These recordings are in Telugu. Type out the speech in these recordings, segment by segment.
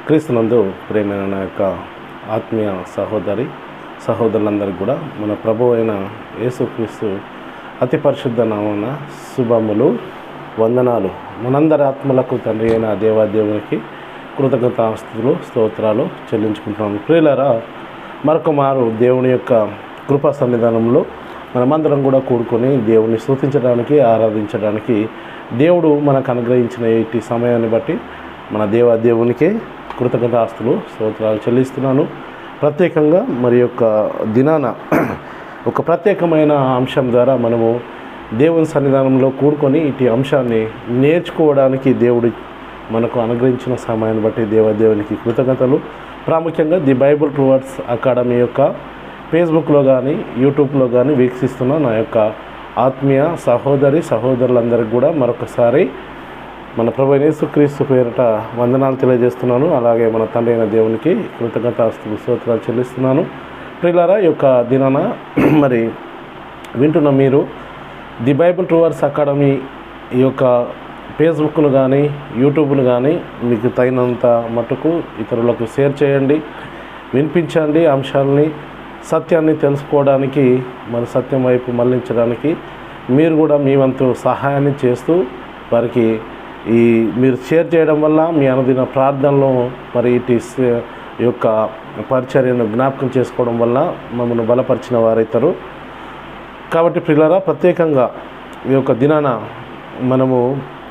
క్రీస్తునందు ప్రేమైన నా యొక్క ఆత్మీయ సహోదరులందరికీ కూడా మన ప్రభువు అయిన యేసుక్రీస్తు అతి పరిశుద్ధ నామమున శుభములు, వందనాలు. మనందరి ఆత్మలకు తండ్రి అయిన దేవాదేవునికి కృతజ్ఞతాస్తుతులు, స్తోత్రాలు చెల్లించుకుంటున్నాము. ప్రియులారా, మరొక మారు దేవుని యొక్క కృపా సన్నిధానంలో మనమందరం కూడా కూడుకొని దేవుని స్తుతించడానికి, ఆరాధించడానికి దేవుడు మనకు అనుగ్రహించిన ఈ సమయాన్ని బట్టి మన దేవాదేవునికే కృతజ్ఞతాస్తులు, స్తోత్రాలు చెల్లిస్తున్నాను. ప్రత్యేకంగా మరి యొక్క దినాన ఒక ప్రత్యేకమైన అంశం ద్వారా మనము దేవుని సన్నిధానంలో కూడుకొని ఇటు అంశాన్ని నేర్చుకోవడానికి దేవుడు మనకు అనుగ్రహించిన సమయాన్ని బట్టి దేవాదేవునికి కృతజ్ఞతలు. ప్రాముఖ్యంగా ది బైబుల్ ట్రూవర్స్ అకాడమీ యొక్క ఫేస్బుక్లో కానీ యూట్యూబ్లో కానీ వీక్షిస్తున్న నా యొక్క ఆత్మీయ సహోదరులందరికీ కూడా మరొకసారి మన ప్రభు యేసుక్రీస్తు పేరిట వందనాలు తెలియజేస్తున్నాను. అలాగే మన తండ్రి అయిన దేవునికి కృతజ్ఞతాస్తుతులు, స్తోత్రాలు చెల్లిస్తున్నాను. ప్రియులారా, ఈ యొక్క దినాన మరి వింటున్న మీరు ది బైబుల్ ట్రూవర్స్ అకాడమీ ఈ యొక్క ఫేస్బుక్ను కానీ యూట్యూబ్ను కానీ మీకు తగినంత మటుకు ఇతరులకు షేర్ చేయండి, వినిపించండి. అంశాలని, సత్యాన్ని తెలుసుకోవడానికి, మన సత్యం వైపు మళ్లించడానికి మీరు కూడా మీ వంతు సహాయాన్ని చేస్తూ వారికి మీరు షేర్ చేయడం వల్ల మీ అనుదిన ప్రార్థనలో మరి ఇటు యొక్క పరిచర్యను జ్ఞాపకం చేసుకోవడం వల్ల మమ్మల్ని బలపరిచిన వారైతారు. కాబట్టి ప్రియులారా, ప్రత్యేకంగా ఈ యొక్క దినాన మనము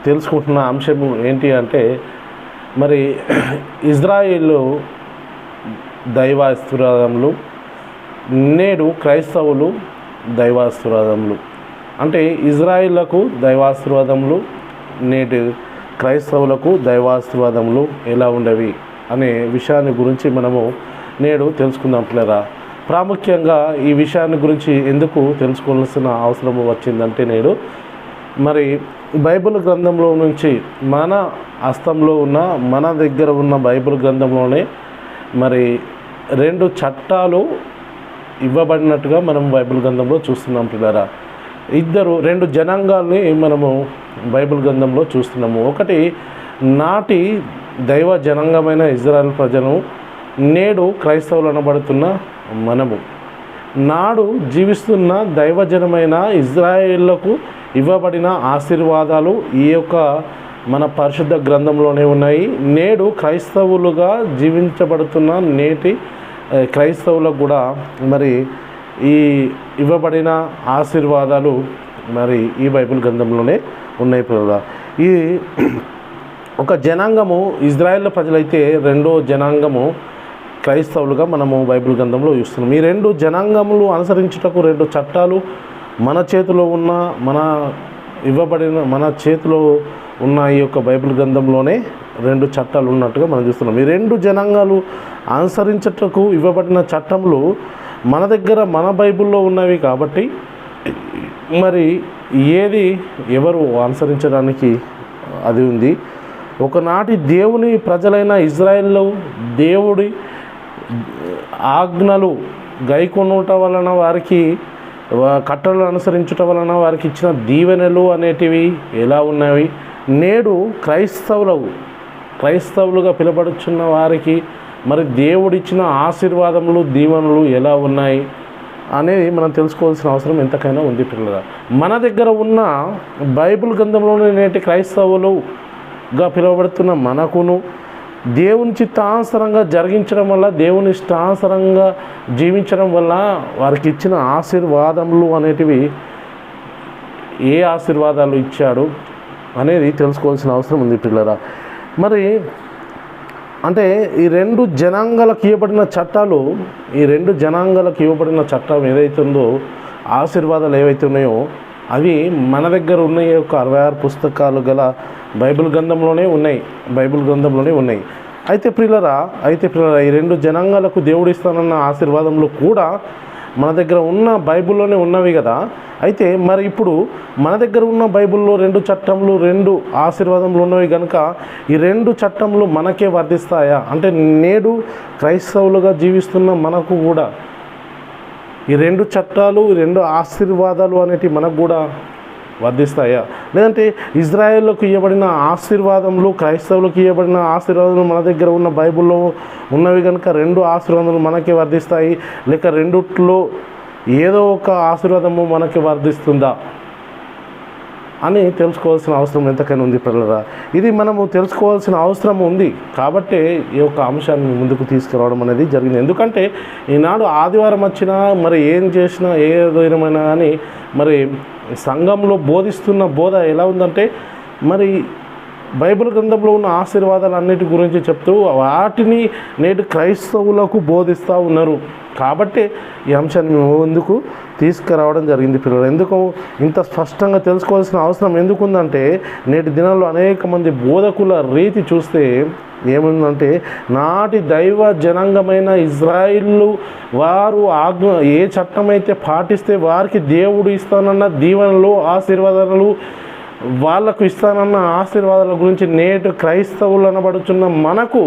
తెలుసుకుంటున్న అంశం ఏంటి అంటే, మరి ఇజ్రాయేలు దైవాస్తురాదములు, నేడు క్రైస్తవులు దైవాస్తురాదములు. అంటే ఇజ్రాయిళ్లకు దైవాశీర్వాదములు, నేటి క్రైస్తవులకు దైవాశీర్వాదములు ఎలా ఉండేవి అనే విషయాన్ని గురించి మనము నేడు తెలుసుకుందాం. పిల్లరా, ప్రాముఖ్యంగా ఈ విషయాన్ని గురించి ఎందుకు తెలుసుకోవాల్సిన అవసరం వచ్చిందంటే, నేడు మరి బైబిల్ గ్రంథంలో నుంచి మన హస్తంలో ఉన్న, మన దగ్గర ఉన్న బైబిల్ గ్రంథంలోనే మరి 2 చట్టాలు ఇవ్వబడినట్టుగా మనం బైబిల్ గ్రంథంలో చూస్తున్నాం. పిల్లరా, 2 జనాంగాల్ని మనము బైబిల్ గ్రంథంలో చూస్తున్నాము. ఒకటి నాటి దైవ జనాంగమైన ఇజ్రాయెల్ ప్రజలు, నేడు క్రైస్తవులు అనబడుతున్న మనము. నాడు జీవిస్తున్న దైవజనమైన ఇజ్రాయేళ్లకు ఇవ్వబడిన ఆశీర్వాదాలు ఈ యొక్క మన పరిశుద్ధ గ్రంథంలోనే ఉన్నాయి. నేడు క్రైస్తవులుగా జీవించబడుతున్న నేటి క్రైస్తవులకు కూడా మరి ఈ ఇవ్వబడిన ఆశీర్వాదాలు మరి ఈ బైబిల్ గ్రంథంలోనే ఉన్నాయి. ఈ ఒక జనాంగము ఇజ్రాయేల్ ప్రజలైతే, రెండో జనాంగము క్రైస్తవులుగా మనము బైబిల్ గ్రంథంలో చూస్తున్నాం. ఈ 2 జనాంగములు అనుసరించుటకు 2 చట్టాలు మన చేతిలో ఉన్న, మన చేతిలో ఉన్న ఈ యొక్క బైబిల్ గ్రంథంలోనే 2 చట్టాలు ఉన్నట్టుగా మనం చూస్తున్నాం. ఈ 2 జనాంగాలు అనుసరించుటకు ఇవ్వబడిన చట్టములు మన దగ్గర, మన బైబిల్లో ఉన్నవి కాబట్టి మరి ఎవరు అనుసరించడానికి అది ఉంది. ఒకనాటి దేవుని ప్రజలైన ఇజ్రాయేల్లో దేవుడి ఆజ్ఞలు గైకొనుట వలన, వారికి కట్టడలు అనుసరించుట వలన వారికి ఇచ్చిన దీవెనలు అనేటివి ఎలా ఉన్నవి, నేడు క్రైస్తవులుగా పిలువబడుచున్న వారికి మరి దేవుడిచ్చిన ఆశీర్వాదములు, దీవెనలు ఎలా ఉన్నాయి అనేది మనం తెలుసుకోవాల్సిన అవసరం ఎంతకైనా ఉంది. పిల్లల, మన దగ్గర ఉన్న బైబిల్ గ్రంథంలోనే నేటి క్రైస్తవులుగా పిలువబడుతున్న మనకును దేవుని చిత్తానుసారంగా జరిగించడం వల్ల, దేవుని ఇష్టానుసారంగా జీవించడం వల్ల వారికి ఇచ్చిన ఆశీర్వాదములు అనేటివి ఏ ఆశీర్వాదాలు ఇచ్చాడు అనేది తెలుసుకోవాల్సిన అవసరం ఉంది. పిల్లరా, మరి అంటే ఈ 2 జనాంగాలకు ఇవ్వబడిన చట్టాలు, ఈ 2 జనాంగాలకు ఇవ్వబడిన చట్టం ఏదైతే ఉందో, ఆశీర్వాదాలు ఏవైతే ఉన్నాయో అవి మన దగ్గర ఉన్న ఈ యొక్క 66 పుస్తకాలు గల బైబిల్ గ్రంథంలోనే ఉన్నాయి. అయితే ప్రియులరా, ఈ 2 జనాంగాలకు దేవుడు ఇస్తానన్న ఆశీర్వాదములు కూడా మన దగ్గర ఉన్న బైబిల్లోనే ఉన్నవి కదా. అయితే మరి ఇప్పుడు మన దగ్గర ఉన్న బైబిల్లో 2 చట్టములు, 2 ఆశీర్వాదములు ఉన్నవి కనుక ఈ 2 చట్టములు మనకే వర్తిస్తాయా అంటే, నేడు క్రైస్తవులుగా జీవిస్తున్న మనకు కూడా ఈ 2 చట్టాలు, 2 ఆశీర్వాదాలు అనేటివి మనకు కూడా వర్ధిస్తాయా? లేదంటే ఇజ్రాయేల్లోకి ఇవ్వబడిన ఆశీర్వాదములు, క్రైస్తవులకు ఇవ్వబడిన ఆశీర్వాదములు మన దగ్గర ఉన్న బైబిల్లో ఉన్నవి కనుక 2 ఆశీర్వాదములు మనకే వర్ధిస్తాయి, లేక రెండిట్లో ఏదో ఒక ఆశీర్వాదము మనకి వర్ధిస్తుందా అని తెలుసుకోవాల్సిన అవసరం ఎంతకైనా ఉంది పిల్లరా. ఇది మనము తెలుసుకోవాల్సిన అవసరం ఉంది కాబట్టి ఈ యొక్క అంశాన్ని ముందుకు తీసుకురావడం అనేది జరిగింది. ఎందుకంటే ఈనాడు ఆదివారం వచ్చినా మరి ఏం చేసినా ఏ విధమైనా కానీ మరి సంఘంలో బోధిస్తున్న బోధ ఎలా ఉందంటే మరి బైబిల్ గ్రంథంలో ఉన్న ఆశీర్వాదాలన్నిటి గురించి చెప్తూ వాటిని నేటి క్రైస్తవులకు బోధిస్తూ ఉన్నారు. కాబట్టి ఈ అంశాన్ని ముందుకు తీసుకురావడం జరిగింది పిల్లలు. ఎందుకు ఇంత స్పష్టంగా తెలుసుకోవాల్సిన అవసరం ఎందుకుందంటే నేటి దినాల్లో అనేక మంది బోధకుల రీతి చూస్తే ఏముందంటే నాటి దైవ జనాంగమైన ఇజ్రాయిలు వారు ఏ చట్టం అయితే పాటిస్తే వారికి దేవుడు ఇస్తానన్న దీవెనలు ఆశీర్వాదాలు వాళ్లకు ఇస్తానన్న ఆశీర్వాదాల గురించి నేటి క్రైస్తవులు అనబడుచున్న మనకు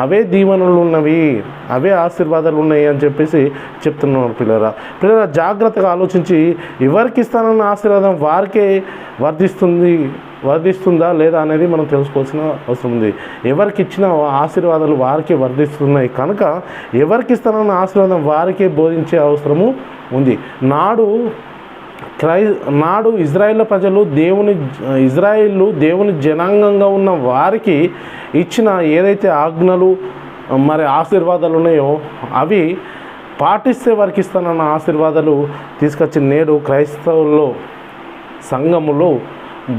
అవే దీవెనలు ఉన్నవి, అవే ఆశీర్వాదాలు ఉన్నాయి అని చెప్పేసి చెప్తున్నారు పిల్లరా. జాగ్రత్తగా ఆలోచించి ఎవరికి ఇస్తానన్న ఆశీర్వాదం వారికే వర్ధిస్తుందా లేదా అనేది మనం తెలుసుకోవాల్సిన అవసరం ఉంది. ఎవరికి ఇచ్చిన ఆశీర్వాదాలు వారికే వర్ధిస్తున్నాయి కనుక ఎవరికి ఇస్తానన్న ఆశీర్వాదం వారికే బోధించే అవసరము ఉంది. నాడు ఇజ్రాయేల్ ప్రజలు దేవుని జనాంగంగా ఉన్న వారికి ఇచ్చిన ఏదైతే ఆజ్ఞలు మరి ఆశీర్వాదాలు ఉన్నాయో అవి పాటిస్తే వారికి ఇస్తానన్న ఆశీర్వాదాలు తీసుకొచ్చి నేడు క్రైస్తవుల్లో సంఘములో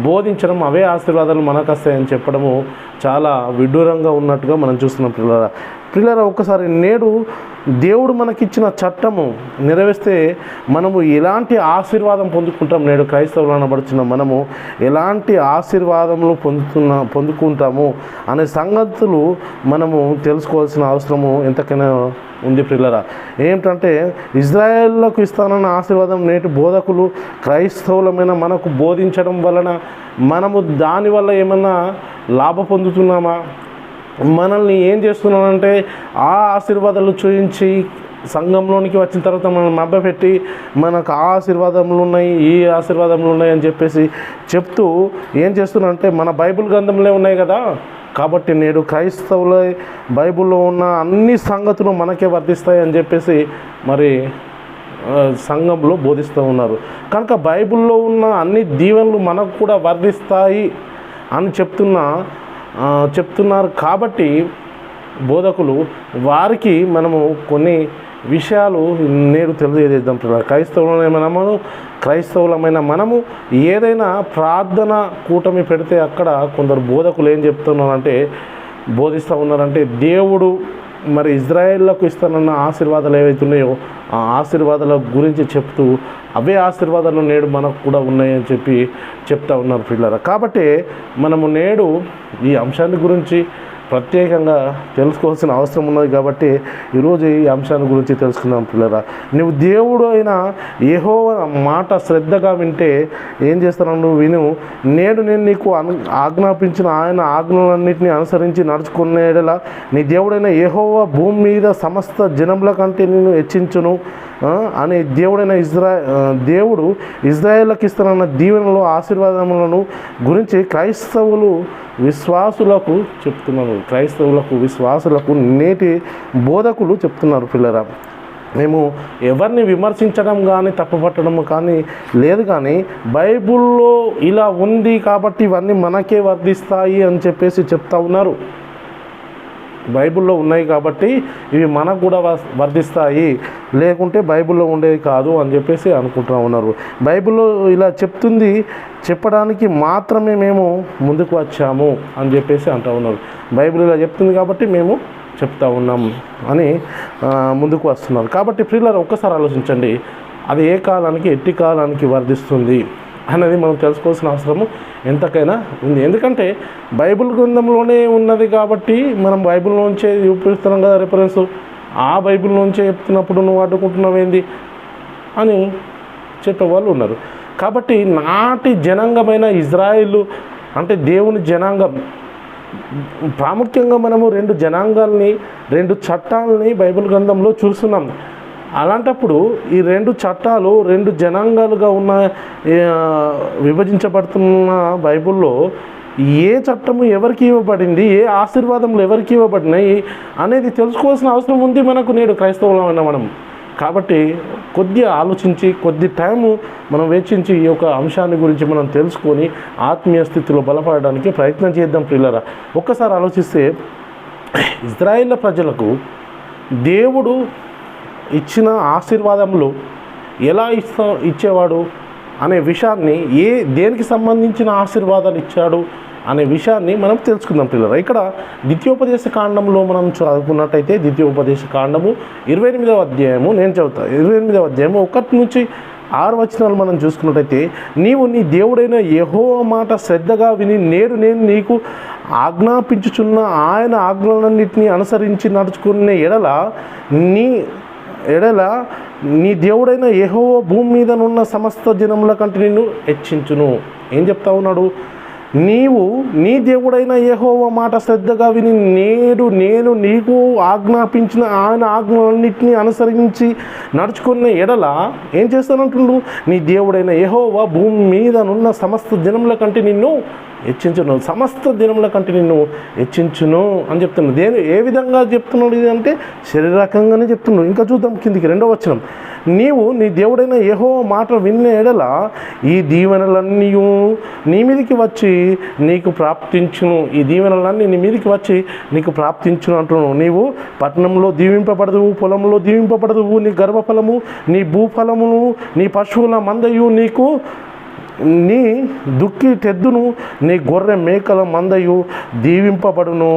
బోధించడం అవే ఆశీర్వాదాలు మనకు వస్తాయని చెప్పడము చాలా విడ్డూరంగా ఉన్నట్టుగా మనం చూస్తున్నాం పిల్లరా. ఒక్కసారి నేడు దేవుడు మనకిచ్చిన చట్టము నెరవేస్తే మనము ఎలాంటి ఆశీర్వాదం పొందుకుంటాం, నేడు క్రైస్తవులు అనబడుచున్న మనము ఎలాంటి ఆశీర్వాదములు పొందుకుంటాము అనే సంగతులు మనము తెలుసుకోవాల్సిన అవసరము ఎంతకైనా ఉంది పిల్లరా. ఏమిటంటే ఇజ్రాయేళ్లకు ఇస్తానన్న ఆశీర్వాదం నేటి బోధకులు క్రైస్తవులమైన మనకు బోధించడం వలన మనము దానివల్ల ఏమన్నా లాభ పొందుతున్నామా? మనల్ని ఏం చేస్తున్నానంటే ఆ ఆశీర్వాదాలు చూపించి సంఘంలోనికి వచ్చిన తర్వాత మనం మభ్యపెట్టి మనకు ఆ ఆశీర్వాదములు ఉన్నాయి ఈ ఆశీర్వాదములు ఉన్నాయి అని చెప్పేసి చెప్తూ ఏం చేస్తున్నారంటే మన బైబిల్ గ్రంథంలో ఉన్నాయి కదా కాబట్టి నేడు క్రైస్తవుల బైబిల్లో ఉన్న అన్ని సంగతులు మనకే వర్తిస్తాయి అని చెప్పేసి మరి సంఘంలో బోధిస్తూ ఉన్నారు. కనుక బైబిల్లో ఉన్న అన్ని దీవెనలు మనకు కూడా వర్తిస్తాయి అని చెప్తున్నారు కాబట్టి బోధకులు వారికి మనము కొన్ని విషయాలు నేడు తెలియజేద్దాం. క్రైస్తవులమైన మనము ఏదైనా ప్రార్థన కూటమి పెడితే అక్కడ కొందరు బోధకులు ఏం చెప్తున్నారంటే బోధిస్తూ ఉన్నారంటే దేవుడు మరి ఇజ్రాయేళ్లకు ఇస్తానన్న ఆశీర్వాదాలు ఏవైతే ఉన్నాయో ఆ ఆశీర్వాదాల గురించి చెప్తూ అవే ఆశీర్వాదాలు నేడు మనకు కూడా ఉన్నాయని చెప్తా ఉన్నారు పిల్లరా. కాబట్టి మనము నేడు ఈ అంశాన్ని గురించి ప్రత్యేకంగా తెలుసుకోవాల్సిన అవసరం ఉన్నది కాబట్టి ఈరోజు ఈ అంశాన్ని గురించి తెలుసుకుందాం పిల్లరా. నువ్వు దేవుడు అయిన యెహోవా మాట శ్రద్ధగా వింటే ఏం చేస్తాను విను. నేను నీకు ఆజ్ఞాపించిన ఆయన ఆజ్ఞలన్నింటినీ అనుసరించి నడుచుకునేలా నీ దేవుడైన యెహోవా భూమి మీద సమస్త జనముల కంటే నేను హెచ్చించును అని దేవుడు ఇజ్రాయేళ్లకు ఇస్తానన్న దీవెనలు ఆశీర్వాదములను గురించి విశ్వాసులకు నేటి బోధకులు చెప్తున్నారు పిల్లరా. మేము ఎవరిని విమర్శించడం కానీ తప్పుపట్టడం కానీ లేదు, కానీ బైబిల్లో ఇలా ఉంది కాబట్టి ఇవన్నీ మనకే వర్తిస్తాయి అని చెప్పేసి చెప్తా ఉన్నారు. బైబిల్లో ఉన్నాయి కాబట్టి ఇవి మనకు కూడా వర్తిస్తాయి, లేకుంటే బైబిల్లో ఉండేది కాదు అని చెప్పేసి అనుకుంటూ ఉన్నారు. బైబిల్లో ఇలా చెప్పడానికి మాత్రమే మేము ముందుకు వచ్చాము అని చెప్పేసి అంటూ ఉన్నారు. బైబిల్ ఇలా చెప్తుంది కాబట్టి మేము చెప్తా ఉన్నాం అని ముందుకు వస్తున్నారు. కాబట్టి ప్రియులారా ఒక్కసారి ఆలోచించండి, అది ఏ కాలానికి ఎట్టి కాలానికి వర్ధిస్తుంది అనేది మనం తెలుసుకోవాల్సిన అవసరము ఎంతకైనా ఉంది. ఎందుకంటే బైబిల్ గ్రంథంలోనే ఉన్నది కాబట్టి మనం బైబిల్లోంచే చూపిస్తున్నాం కదా రెఫరెన్స్. ఆ బైబిల్లోంచే చెప్తున్నప్పుడు నువ్వు అడ్డుకుంటున్నావు ఏంది అని చెప్పేవాళ్ళు ఉన్నారు. కాబట్టి నాటి జనాంగమైన ఇజ్రాయిలు అంటే దేవుని జనాంగం, ప్రాముఖ్యంగా మనము 2 జనాంగాల్ని 2 చట్టాలని బైబిల్ గ్రంథంలో చూస్తున్నాం. అలాంటప్పుడు ఈ రెండు చట్టాలు రెండు జనాంగాలుగా ఉన్న విభజించబడుతున్న బైబిల్లో ఏ చట్టము ఎవరికి ఇవ్వబడింది, ఏ ఆశీర్వాదములు ఎవరికి ఇవ్వబడినాయి అనేది తెలుసుకోవాల్సిన అవసరం ఉంది మనకు నేడు క్రైస్తవులమైన మనం. కాబట్టి కొద్ది ఆలోచించి కొద్ది టైము మనం వెచ్చించి ఈ యొక్క అంశాన్ని గురించి మనం తెలుసుకొని ఆత్మీయ స్థితిలో బలపడడానికి ప్రయత్నం చేద్దాం ప్రియులారా. ఒక్కసారి ఆలోచిస్తే ఇజ్రాయేల్ ప్రజలకు దేవుడు ఇచ్చిన ఆశీర్వాదములు ఎలా ఇచ్చేవాడు అనే విషయాన్ని, దేనికి సంబంధించిన ఆశీర్వాదాలు ఇచ్చాడు అనే విషయాన్ని మనం తెలుసుకుందాం పిల్లలు. ఇక్కడ ద్వితీయోపదేశ కాండంలో మనం చదువుకున్నట్టయితే ద్వితీయోపదేశ కాండము 28వ అధ్యాయము నేను చదువుతా. 28వ అధ్యాయము 1 నుంచి 6 వచనాలు మనం చూసుకున్నట్టయితే, నీవు నీ దేవుడైన యెహోవా మాట శ్రద్ధగా విని నేడు నేను నీకు ఆజ్ఞాపించుచున్న ఆయన ఆజ్ఞలన్నింటినీ అనుసరించి నడుచుకునే ఎడల నీ దేవుడైన యెహోవా భూమి మీదనున్న సమస్త జనముల కంటే నిన్ను హెచ్చించును. ఏం చెప్తా ఉన్నాడు? నీవు నీ దేవుడైన యెహోవా మాట శ్రద్ధగా విని నేడు నేను నీకు ఆజ్ఞాపించిన ఆయన ఆజ్ఞలన్నింటినీ అనుసరించి నడుచుకున్న ఎడల ఏం చేస్తానంటుండు? నీ దేవుడైన యెహోవా భూమి మీదనున్న సమస్త జనముల కంటే నిన్ను హెచ్చించును, సమస్త దినముల కంటే నిన్ను హెచ్చించును అని చెప్తున్నాడు. ఏ విధంగా చెప్తున్నాడు ఇది అంటే శరీరకంగానే చెప్తున్నాడు. ఇంకా చూద్దాం కిందికి 2వ వచనం. నీవు నీ దేవుడైన యెహోవా మాట విన్న ఎడల ఈ దీవెనలన్నీ నీ మీదికి వచ్చి నీకు ప్రాప్తించును, ఈ దీవెనలన్నీ నీ మీదికి వచ్చి నీకు ప్రాప్తించును అంటున్నావు. నీవు పట్టణంలో దీవింపబడదువు, పొలంలో దీవింపబడదువు, నీ గర్భఫలము, నీ భూఫలమును, నీ పశువుల మందయు నీకు, నీ దుక్కి తెద్దును, నీ గొర్రె మేకల మందయు దీవింపబడును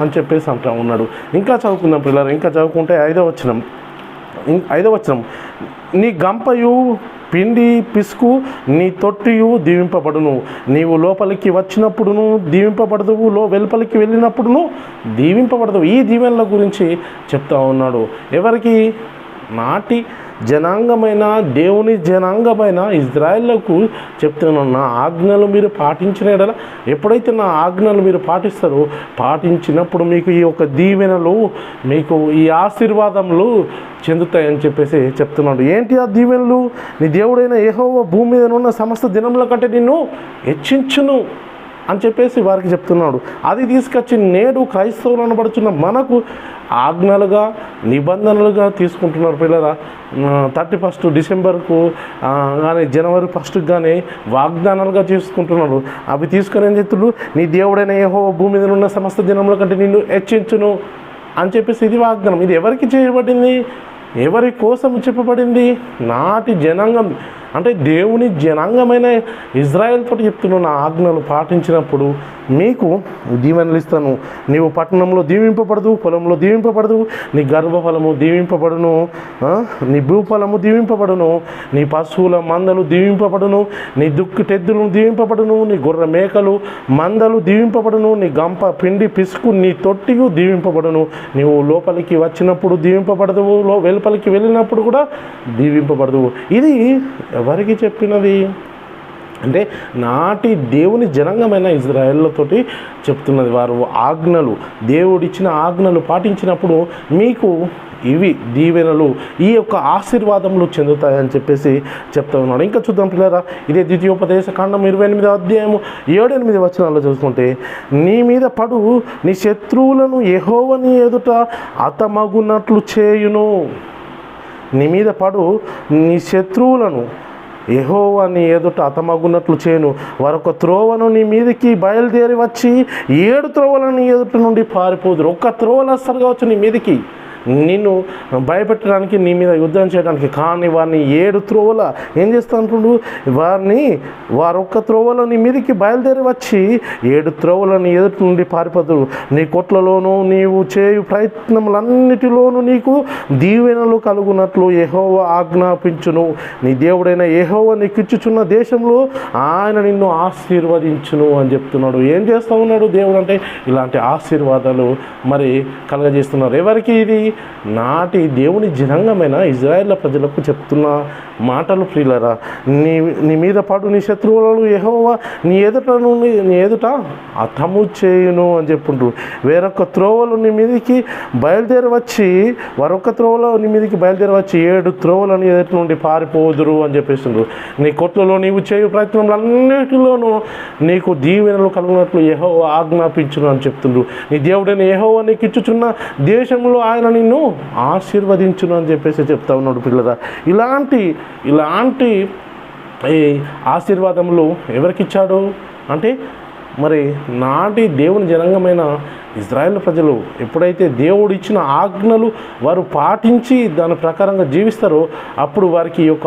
అని చెప్పేసి అంటా ఉన్నాడు. ఇంకా చదువుకుందాం పిల్లలు. ఇంకా చదువుకుంటే 5వ వచనం. నీ గంపయు పిండి పిసుకు నీ తొట్టియు దీవింపబడును, నీవు లోపలికి వచ్చినప్పుడును దీవింపబడదువు, వెలుపలికి వెళ్ళినప్పుడును దీవింపబడదువు. ఈ దీవెనల గురించి చెప్తా ఉన్నాడు. ఎవరికి? నాటి జనాంగమైన దేవుని జనాంగమైన ఇజ్రాయేళ్లకు చెప్తున్నాను, నా ఆజ్ఞలు మీరు పాటించిన ఎడల, ఎప్పుడైతే నా ఆజ్ఞలు మీరు పాటిస్తారో, పాటించినప్పుడు మీకు ఈ యొక్క దీవెనలు, మీకు ఈ ఆశీర్వాదములు చెందుతాయని చెప్పేసి చెప్తున్నాడు. ఏంటి ఆ దీవెనలు? నీ దేవుడైన యెహోవా భూమి మీద ఉన్న సమస్త దినముల కంటే నిన్ను హెచ్చించును అని చెప్పేసి వారికి చెప్తున్నాడు. అది తీసుకొచ్చి నేడు క్రైస్తవులు అనబడుతున్న మనకు ఆజ్ఞలుగా, నిబంధనలుగా తీసుకుంటున్నారు పిల్లరా. 31 డిసెంబర్కు కానీ జనవరి 1కు కానీ వాగ్దానాలుగా చేసుకుంటున్నారు. అవి తీసుకొని ఏం చెప్తున్నారు? నీ దేవుడైన యెహోవా భూమి మీద ఉన్న సమస్త జనముల కంటే నిన్ను హెచ్చించును అని చెప్పేసి ఇది వాగ్దానం. ఇది ఎవరికి చేయబడింది? ఎవరి కోసం చెప్పబడింది? నాటి జనాంగం అంటే దేవుని జనాంగమైన ఇజ్రాయెల్తో చెప్తున్నాను, నా ఆజ్ఞలు పాటించినప్పుడు మీకు దీవెనలు ఇస్తాను. నీవు పట్టణంలో దీవింపబడదు, పొలంలో దీవింపబడదు, నీ గర్భఫలము దీవింపబడును, నీ భూఫలము దీవింపబడును, నీ పశువుల మందలు దీవింపబడును, నీ దుక్కి టెద్దులు దీవింపబడును, నీ గొర్రె మేకలు మందలు దీవింపబడును, నీ గంప పిండి పిసుకు నీ తొట్టియు దీవింపబడును, నీవు లోపలికి వచ్చినప్పుడు దీవింపబడదు, వెలుపలికి వెళ్ళినప్పుడు కూడా దీవింపబడదు. ఇది ఎవరికి చెప్పినది అంటే నాటి దేవుని జనాంగమైన ఇజ్రాయేళ్లతోటి చెప్తున్నది. వారు ఆజ్ఞలు, దేవుడిచ్చిన ఆజ్ఞలు పాటించినప్పుడు మీకు ఇవి దీవెనలు, ఈ యొక్క ఆశీర్వాదములు చెందుతాయని చెప్పేసి చెప్తా ఉన్నాడు. ఇంకా చూద్దాం పిల్లరా, ఇదే ద్వితీయోపదేశ కాండం 28వ అధ్యాయము 7-8 వచనాల్లో చూసుకుంటే, నీ మీద పడు నీ శత్రువులను యెహోవా నీ ఎదుట హతమగునట్లు చేయును. నీ మీద పడు నీ శత్రువులను యెహోవా నీ ఎదుట హతమగునట్లు చేయను. వారొక త్రోవను నీ మీదకి బయలుదేరి వచ్చి 7 త్రోవలను నీ ఎదుట నుండి పారిపోదురు. ఒక్క త్రోవలు వస్తారు కావచ్చు నీ మీదకి, నిన్ను భయపెట్టడానికి, నీ మీద యుద్ధం చేయడానికి. కానీ వారిని 7 త్రోవల ఏం చేస్తా అంటుండు? వారొక్క త్రోవలో నీ మీదకి బయలుదేరి వచ్చి 7 త్రోవలని ఎదుటి నుండి పారిపోదురు. నీ కొట్లలోనూ నీవు చేయు ప్రయత్నములన్నిటిలోనూ నీకు దీవెనలు కలుగునట్లు యెహోవా ఆజ్ఞాపించును. నీ దేవుడైన యెహోవా నీకు ఇచ్చుచున్న దేశంలో ఆయన నిన్ను ఆశీర్వదించును అని చెప్తున్నాడు. ఏం చేస్తూ ఉన్నాడు దేవుడు అంటే? ఇలాంటి ఆశీర్వాదాలు మరి కలగజేస్తున్నారు. ఎవరికి ఇది? నాటి దేవుని జనాంగమైన ఇజ్రాయేల్ ప్రజలకు చెప్తున్న మాటలు ప్రియులారా. నీ మీద పడు నీ శత్రువులను యెహోవా నీ ఎదుట హతము చేయును అని చెప్పుండ్రు. వేరొక త్రోవలు నీ మీదకి బయలుదేరి వచ్చి మరొక త్రోవలో నీ మీదకి బయలుదేరి వచ్చి 7 త్రోవలని ఎదుటి నుండి పారిపోదురు అని చెప్పేసిండ్రు. నీ కొట్లలో నీవు చేయు ప్రయత్నములన్నిటిలోనూ నీకు దీవెనలు కలుగునట్లు యెహోవా ఆజ్ఞాపించును అని చెప్తుండ్రు. నీ దేవుడైన యెహోవా నీకు ఇచ్చుచున్న దేశంలో ఆయన నిన్ను ఆశీర్వదించును అని చెప్పేసి చెప్తా ఉన్నాడు పిల్లరా. ఇలాంటి ఈ ఆశీర్వాదములు ఎవరికిచ్చాడు అంటే మరి నాటి దేవుని జనాంగమైన ఇజ్రాయేల్ ప్రజలు ఎప్పుడైతే దేవుడు ఇచ్చిన ఆజ్ఞలు వారు పాటించి దాని ప్రకారంగా జీవిస్తారో అప్పుడు వారికి ఈ యొక్క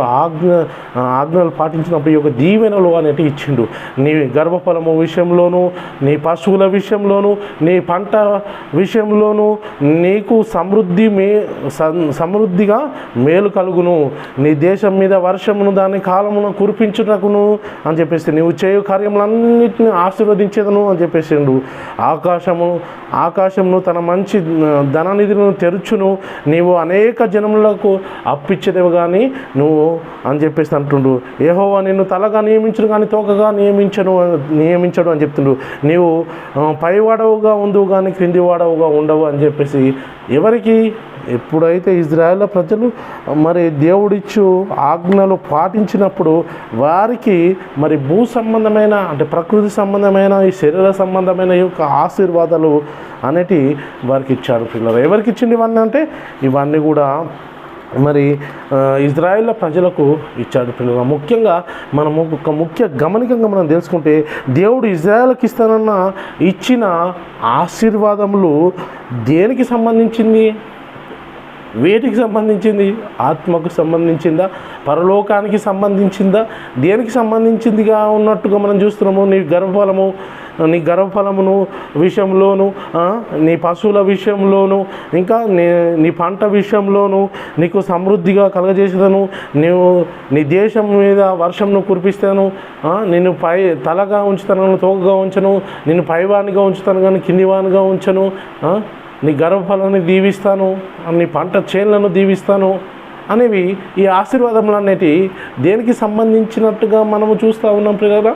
ఆజ్ఞలు పాటించినప్పుడు ఈ యొక్క దీవెనలు అనేటివి ఇచ్చిండు. నీ గర్భఫలము విషయంలోనూ, నీ పశువుల విషయంలోనూ, నీ పంట విషయంలోనూ నీకు సమృద్ధిగా మేలు కలుగును. నీ దేశం మీద వర్షమును దాని కాలమును కురిపించుటకును అని చెప్పేసి నీవు చేయు కార్యములన్నింటినీ ఆశీర్వదించేదను అని చెప్పేసిండు. ఆకాశమును తన మంచి ధననిధులను తెరుచును, నీవు అనేక జనములకు అప్పిచ్చేదేవు కానీ నువ్వు అని చెప్పేసి అంటుండు. యెహోవా నిన్ను తలగా నియమించును కానీ తోకగా నియమించడు అని చెప్తుండు. నీవు పైవాడవుగా ఉండువు కానీ క్రింది వాడవుగా ఉండవు అని చెప్పేసి ఎవరికి ఎప్పుడైతే ఇజ్రాయేల్ ప్రజలు మరి దేవుడిచ్చు ఆజ్ఞలు పాటించినప్పుడు వారికి మరి భూ సంబంధమైన అంటే ప్రకృతి సంబంధమైన ఈ శరీర సంబంధమైన ఈ యొక్క ఆశీర్వాదాలు అనేటి వారికి ఇచ్చాడు పిల్లలు. ఎవరికి ఇచ్చింది ఇవన్నీ అంటే ఇవన్నీ కూడా మరి ఇజ్రాయేల్ ప్రజలకు ఇచ్చాడు పిల్లలు. ముఖ్యంగా మనము ఒక ముఖ్య గమనికంగా మనం తెలుసుకుంటే దేవుడు ఇజ్రాయేల్కి ఇచ్చిన ఆశీర్వాదములు దేనికి సంబంధించింది, వేటికి సంబంధించింది? ఆత్మకు సంబంధించిందా, పరలోకానికి సంబంధించిందా, దేనికి సంబంధించిందిగా ఉన్నట్టుగా మనం చూస్తున్నాము. నీ గర్భఫలమును విషయంలోను, నీ పశువుల విషయంలోను, ఇంకా నీ పంట విషయంలోను నీకు సమృద్ధిగా కలగజేసేదను. నీ దేశం మీద వర్షంను కురిపిస్తాను, నిన్ను తలగా ఉంచుతాను, తోకగా ఉంచను, నిన్ను పైవానిగా ఉంచుతాను కానీ కిందివానిగా ఉంచను, నీ గర్భఫలాన్ని దీవిస్తాను, నీ పంట చేనులను దీవిస్తాను అనేవి ఈ ఆశీర్వాదములు అనేటివి దేనికి సంబంధించినట్టుగా మనము చూస్తూ ఉన్నాం పిల్లరా.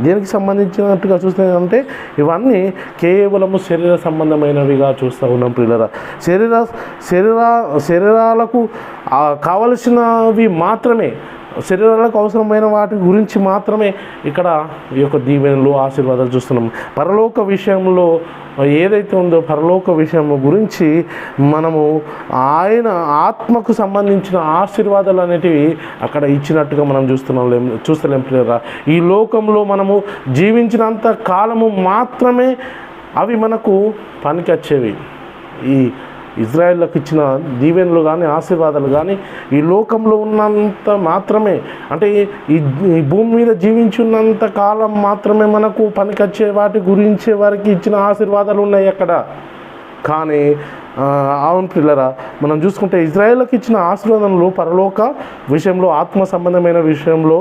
దేనికి సంబంధించినట్టుగా చూస్తామంటే ఇవన్నీ కేవలము శరీర సంబంధమైనవిగా చూస్తూ ఉన్నాం పిల్లరా. శరీరాలకు కావలసినవి మాత్రమే, శరీరాలకు అవసరమైన వాటి గురించి మాత్రమే ఇక్కడ ఈ యొక్క దీవెనలు ఆశీర్వాదాలు చూస్తున్నాం. పరలోక విషయంలో ఏదైతే ఉందో పరలోక విషయం గురించి మనము ఆయన ఆత్మకు సంబంధించిన ఆశీర్వాదాలు అనేటివి అక్కడ ఇచ్చినట్టుగా మనం చూస్తలేం పిల్లరా. ఈ లోకంలో మనము జీవించినంత కాలము మాత్రమే అవి మనకు పనికొచ్చేవి. ఈ ఇజ్రాయేల్కి ఇచ్చిన దీవెనలు కానీ ఆశీర్వాదాలు కానీ ఈ లోకంలో ఉన్నంత మాత్రమే, అంటే ఈ భూమి మీద జీవించున్నంత కాలం మాత్రమే మనకు పనికొచ్చే వాటి గురించే వారికి ఇచ్చిన ఆశీర్వాదాలు ఉన్నాయి అక్కడ. కానీ అవును పిల్లరా, మనం చూసుకుంటే ఇజ్రాయేల్కి ఇచ్చిన ఆశీర్వాదములు పరలోక విషయంలో ఆత్మ సంబంధమైన విషయంలో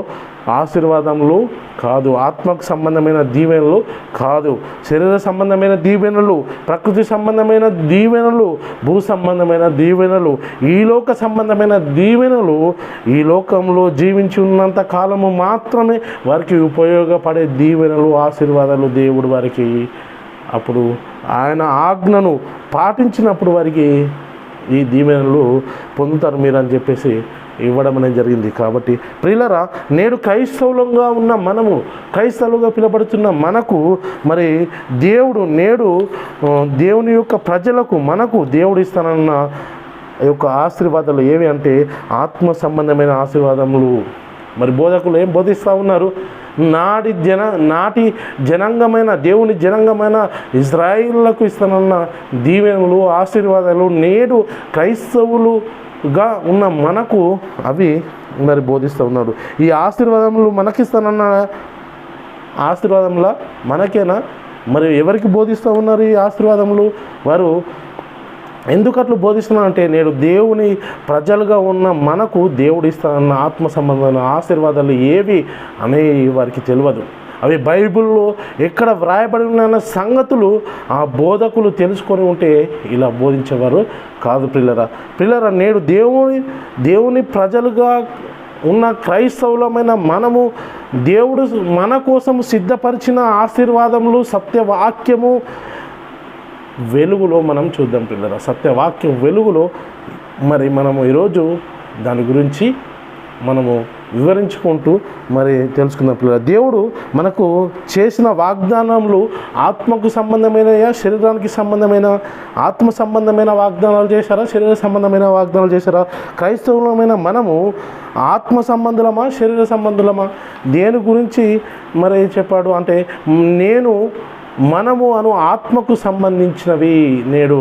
ఆశీర్వాదములు కాదు, ఆత్మకు సంబంధమైన దీవెనలు కాదు, శరీర సంబంధమైన దీవెనలు, ప్రకృతి సంబంధమైన దీవెనలు, భూ సంబంధమైన దీవెనలు, ఈ లోక సంబంధమైన దీవెనలు ఈ లోకంలో జీవించి ఉన్నంత కాలము మాత్రమే వారికి ఉపయోగపడే దీవెనలు ఆశీర్వాదాలు దేవుడు వారికి అప్పుడు ఆయన ఆజ్ఞను పాటించినప్పుడు వారికి ఈ దీవెనలు పొందుతారు మీరు అని చెప్పేసి ఇవ్వడం అనేది జరిగింది. కాబట్టి ప్రియులరా, నేడు క్రైస్తవులుగా ఉన్న మనము, క్రైస్తవులుగా పిలువబడుతున్న మనకు మరి నేడు దేవుని యొక్క ప్రజలకు మనకు దేవుడు ఇస్తానన్న యొక్క ఆశీర్వాదాలు ఏవి అంటే ఆత్మ సంబంధమైన ఆశీర్వాదములు. మరి బోధకులు ఏం బోధిస్తూ ఉన్నారు? నాటి జనాంగమైన దేవుని జనాంగమైన ఇజ్రాయిల్లకు ఇస్తానన్న దీవెనలు ఆశీర్వాదాలు నేడు క్రైస్తవులుగా ఉన్న మనకు అవి మరి బోధిస్తూ ఉన్నాడు. ఈ ఆశీర్వాదములు మనకిస్తానన్న ఆశీర్వాదంలా మనకేనా? మరి ఎవరికి బోధిస్తూ ఉన్నారు ఈ ఆశీర్వాదములు? వారు ఎందుకట్లు బోధిస్తున్నానంటే నేడు దేవుని ప్రజలుగా ఉన్న మనకు దేవుడు ఇస్తానన్న ఆత్మ సంబంధమైన ఆశీర్వాదాలు ఏవి అనేవి వారికి తెలియదు. అవి బైబిల్లో ఎక్కడ వ్రాయబడి ఉన్న సంగతులు ఆ బోధకులు తెలుసుకొని ఉంటే ఇలా బోధించేవారు కాదు. పిల్లరా నేడు దేవుని ప్రజలుగా ఉన్న క్రైస్తవులమైన మనము దేవుడు మన కోసం సిద్ధపరిచిన ఆశీర్వాదములు సత్యవాక్యము వెలుగులో మనం చూద్దాం పిల్లరా. సత్యవాక్యం వెలుగులో మరి మనము ఈరోజు దాని గురించి మనము వివరించుకుంటూ మరి తెలుసుకుందాం పిల్లరా. దేవుడు మనకు చేసిన వాగ్దానములు ఆత్మకు సంబంధమైనయా, శరీరానికి సంబంధమైన ఆత్మ సంబంధమైన వాగ్దానాలు చేశారా, శరీర సంబంధమైన వాగ్దానాలు చేశారా? క్రైస్తవులమైన మనము ఆత్మ సంబంధులమా, శరీర సంబంధులమా? దేని గురించి మరి చెప్పాడు అంటే మనము ఆత్మకు సంబంధించినవి నేడు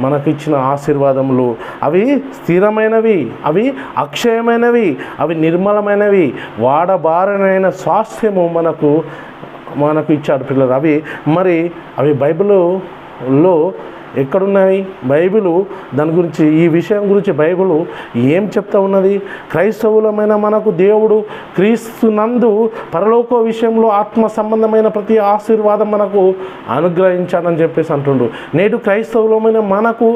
మనకిచ్చిన ఆశీర్వాదములు అవి స్థిరమైనవి, అవి అక్షయమైనవి, అవి నిర్మలమైనవి, వాడబారనైన స్వాస్థ్యము మనకు ఇచ్చాడు పిల్లలు. అవి బైబిల్లో ఎక్కడున్నాయి? బైబిలు దాని గురించి, ఈ విషయం గురించి బైబిలు ఏం చెప్తా ఉన్నది? క్రైస్తవులమైన మనకు దేవుడు క్రీస్తునందు పరలోక విషయంలో ఆత్మ సంబంధమైన ప్రతి ఆశీర్వాదం మనకు అనుగ్రహించాడని చెప్పేసి అంటుండు. నేడు క్రైస్తవులమైన మనకు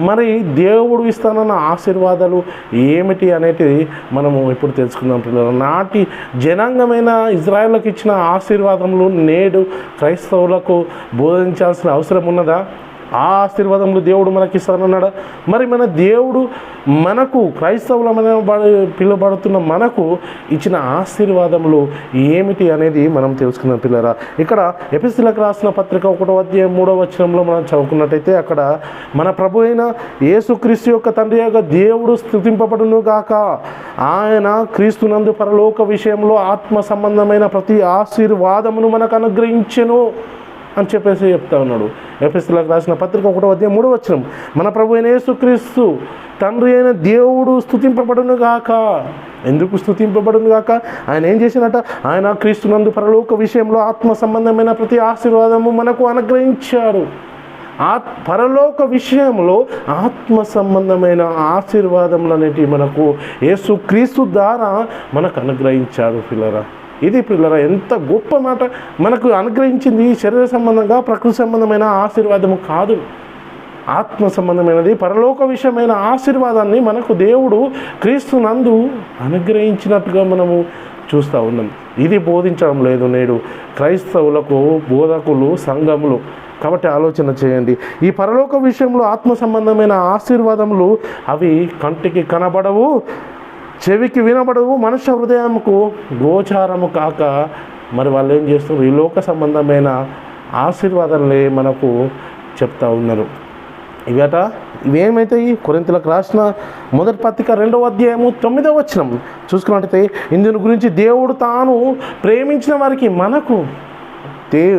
మరి దేవుడు ఇస్తానన్న ఆశీర్వాదాలు ఏమిటి అనేది మనము ఇప్పుడు తెలుసుకుందాం పిల్లలు. నాటి జనాంగమైన ఇజ్రాయేల్కి ఇచ్చిన ఆశీర్వాదములు నేడు క్రైస్తవులకు బోధించాల్సిన అవసరం ఉన్నదా? ఆ ఆశీర్వాదములు దేవుడు మనకి ఇస్తానన్నాడా? మరి మన దేవుడు మనకు క్రైస్తవులమైన పిలువబడుతున్న మనకు ఇచ్చిన ఆశీర్వాదములు ఏమిటి అనేది మనం తెలుసుకుందాం పిల్లరా. ఇక్కడ ఎఫెసీయులకు రాసిన పత్రిక 1వ అధ్యాయం 3వ వచనంలో మనం చదువుకున్నట్టయితే అక్కడ మన ప్రభు అయిన యేసుక్రీస్తు యొక్క తండ్రి యొక్క దేవుడు స్తుతింపబడును గాక, ఆయన క్రీస్తునందు పరలోక విషయంలో ఆత్మ సంబంధమైన ప్రతి ఆశీర్వాదమును మనకు అనుగ్రహించెను అని చెప్పేసి చెప్తా ఉన్నాడు. ఎఫెసీయులకు రాసిన పత్రిక 1వ అధ్యాయం 3వ వచనం, మన ప్రభు అయిన యేసుక్రీస్తు తండ్రి అయిన దేవుడు స్తుతింపబడును గాక. ఎందుకు స్తుతింపబడును గాక? ఆయన ఏం చేసినట? ఆయన క్రీస్తునందు పరలోక విషయంలో ఆత్మ సంబంధమైన ప్రతి ఆశీర్వాదము మనకు అనుగ్రహించాడు. పరలోక విషయంలో ఆత్మ సంబంధమైన ఆశీర్వాదములు అనేటివి మనకు యేసుక్రీస్తు ద్వారా మనకు అనుగ్రహించాడు పిల్లరా. ఇది పిల్లరా ఎంత గొప్ప మాట! మనకు అనుగ్రహించింది శరీర సంబంధంగా ప్రకృతి సంబంధమైన ఆశీర్వాదము కాదు, ఆత్మ సంబంధమైనది పరలోక విషయమైన ఆశీర్వాదాన్ని మనకు దేవుడు క్రీస్తునందు అనుగ్రహించినట్టుగా మనము చూస్తూ ఉన్నాం. ఇది బోధించడం లేదు నేడు క్రైస్తవులకు బోధకులు, సంఘములు. కాబట్టి ఆలోచన చేయండి. ఈ పరలోక విషయంలో ఆత్మ సంబంధమైన ఆశీర్వాదములు అవి కంటికి కనబడవు, చెవికి వినబడవు, మనుష్య హృదయంకు గోచారము కాక మరి వాళ్ళు ఏం చేస్తున్నారు? ఈ లోక సంబంధమైన ఆశీర్వాదాలే మనకు చెప్తా ఉన్నారు. ఇవేమైతాయి? కొరింథీయులకు రాసిన మొదటి పత్రిక 2వ అధ్యాయము 9వ వచనం చూసుకున్నట్టయితే ఇందుని గురించి దేవుడు తాను ప్రేమించిన వారికి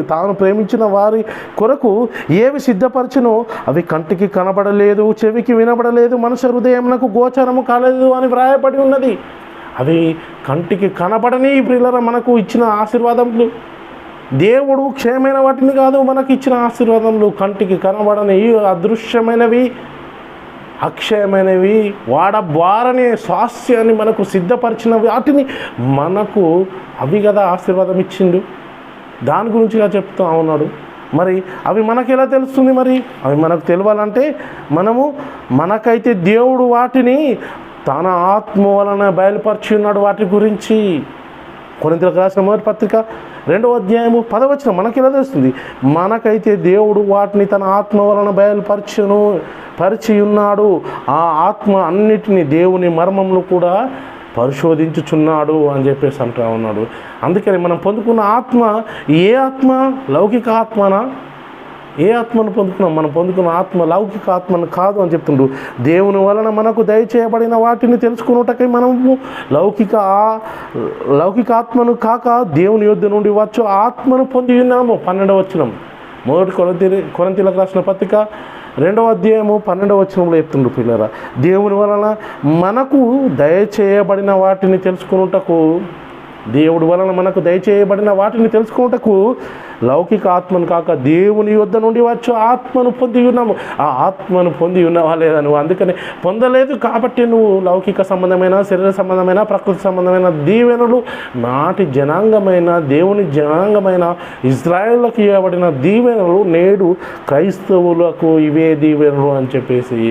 తాను ప్రేమించిన వారి కొరకు ఏవి సిద్ధపరచునో అవి కంటికి కనబడలేదు, చెవికి వినబడలేదు, మనుష్య హృదయమునకు గోచరము కాలేదు అని వ్రాయబడి ఉన్నది. అవి కంటికి కనబడని ప్రియులారా మనకు ఇచ్చిన ఆశీర్వాదములు. దేవుడు క్షయమైన వాటిని కాదు మనకు ఇచ్చిన ఆశీర్వాదములు, కంటికి కనబడని అదృశ్యమైనవి, అక్షయమైనవి, వాడబారని స్వాస్థ్యాన్ని మనకు సిద్ధపరిచిన వాటిని మనకు అవి కదా ఆశీర్వాదం ఇచ్చిండు. దాని గురించిగా చెప్తూ ఉన్నాడు. మరి అవి మనకు ఎలా తెలుస్తుంది? మరి అవి మనకు తెలియాలంటే మనకైతే దేవుడు వాటిని తన ఆత్మ వలన బయలుపరిచి ఉన్నాడు. వాటి గురించి కొరింథీయులకు రాసిన మొదటి పత్రిక 2వ అధ్యాయము 10వ వచనం మనకి ఎలా తెలుస్తుంది? మనకైతే దేవుడు వాటిని తన ఆత్మ వలన పరిచి ఉన్నాడు. ఆ ఆత్మ అన్నిటినీ దేవుని మర్మములు కూడా పరిశోధించుచున్నాడు అని చెప్పేసి అంటూ ఉన్నాడు. అందుకని మనం పొందుకున్న ఆత్మ ఏ ఆత్మ? లౌకిక ఆత్మనా? ఏ ఆత్మను పొందుకున్నాం? మనం పొందుకున్న ఆత్మ లౌకిక ఆత్మను కాదు అని చెప్తుండు. దేవుని వలన మనకు దయచేయబడిన వాటిని తెలుసుకున్నటకై మనము లౌకిక ఆత్మను కాక దేవుని యొద్ద నుండి వచ్చు ఆత్మను పొంది ఉన్నాము. 12వ వచనం మొదటి కొరింథీయులకు రాసిన పత్రిక 2వ అధ్యాయము 12వ వచనంలో చెప్తుండ్రు పిల్లరా. దేవుని వలన మనకు దయచేయబడిన వాటిని తెలుసుకున్నటకు, దేవుడి వలన మనకు దయచేయబడిన వాటిని తెలుసుకున్నటకు లౌకిక ఆత్మను కాక దేవుని యొద్ద నుండి వచ్చు ఆత్మను పొంది ఉన్నాము. ఆ ఆత్మను పొంది ఉన్నావా లేదా నువ్వు? అందుకని పొందలేదు కాబట్టి నువ్వు లౌకిక సంబంధమైన, శరీర సంబంధమైన, ప్రకృతి సంబంధమైన దీవెనలు, నాటి జనాంగమైన, దేవుని జనాంగమైన ఇజ్రాయేళ్లకు ఇవ్వబడిన దీవెనలు నేడు క్రైస్తవులకు ఇవే దీవెనలు అని చెప్పేసి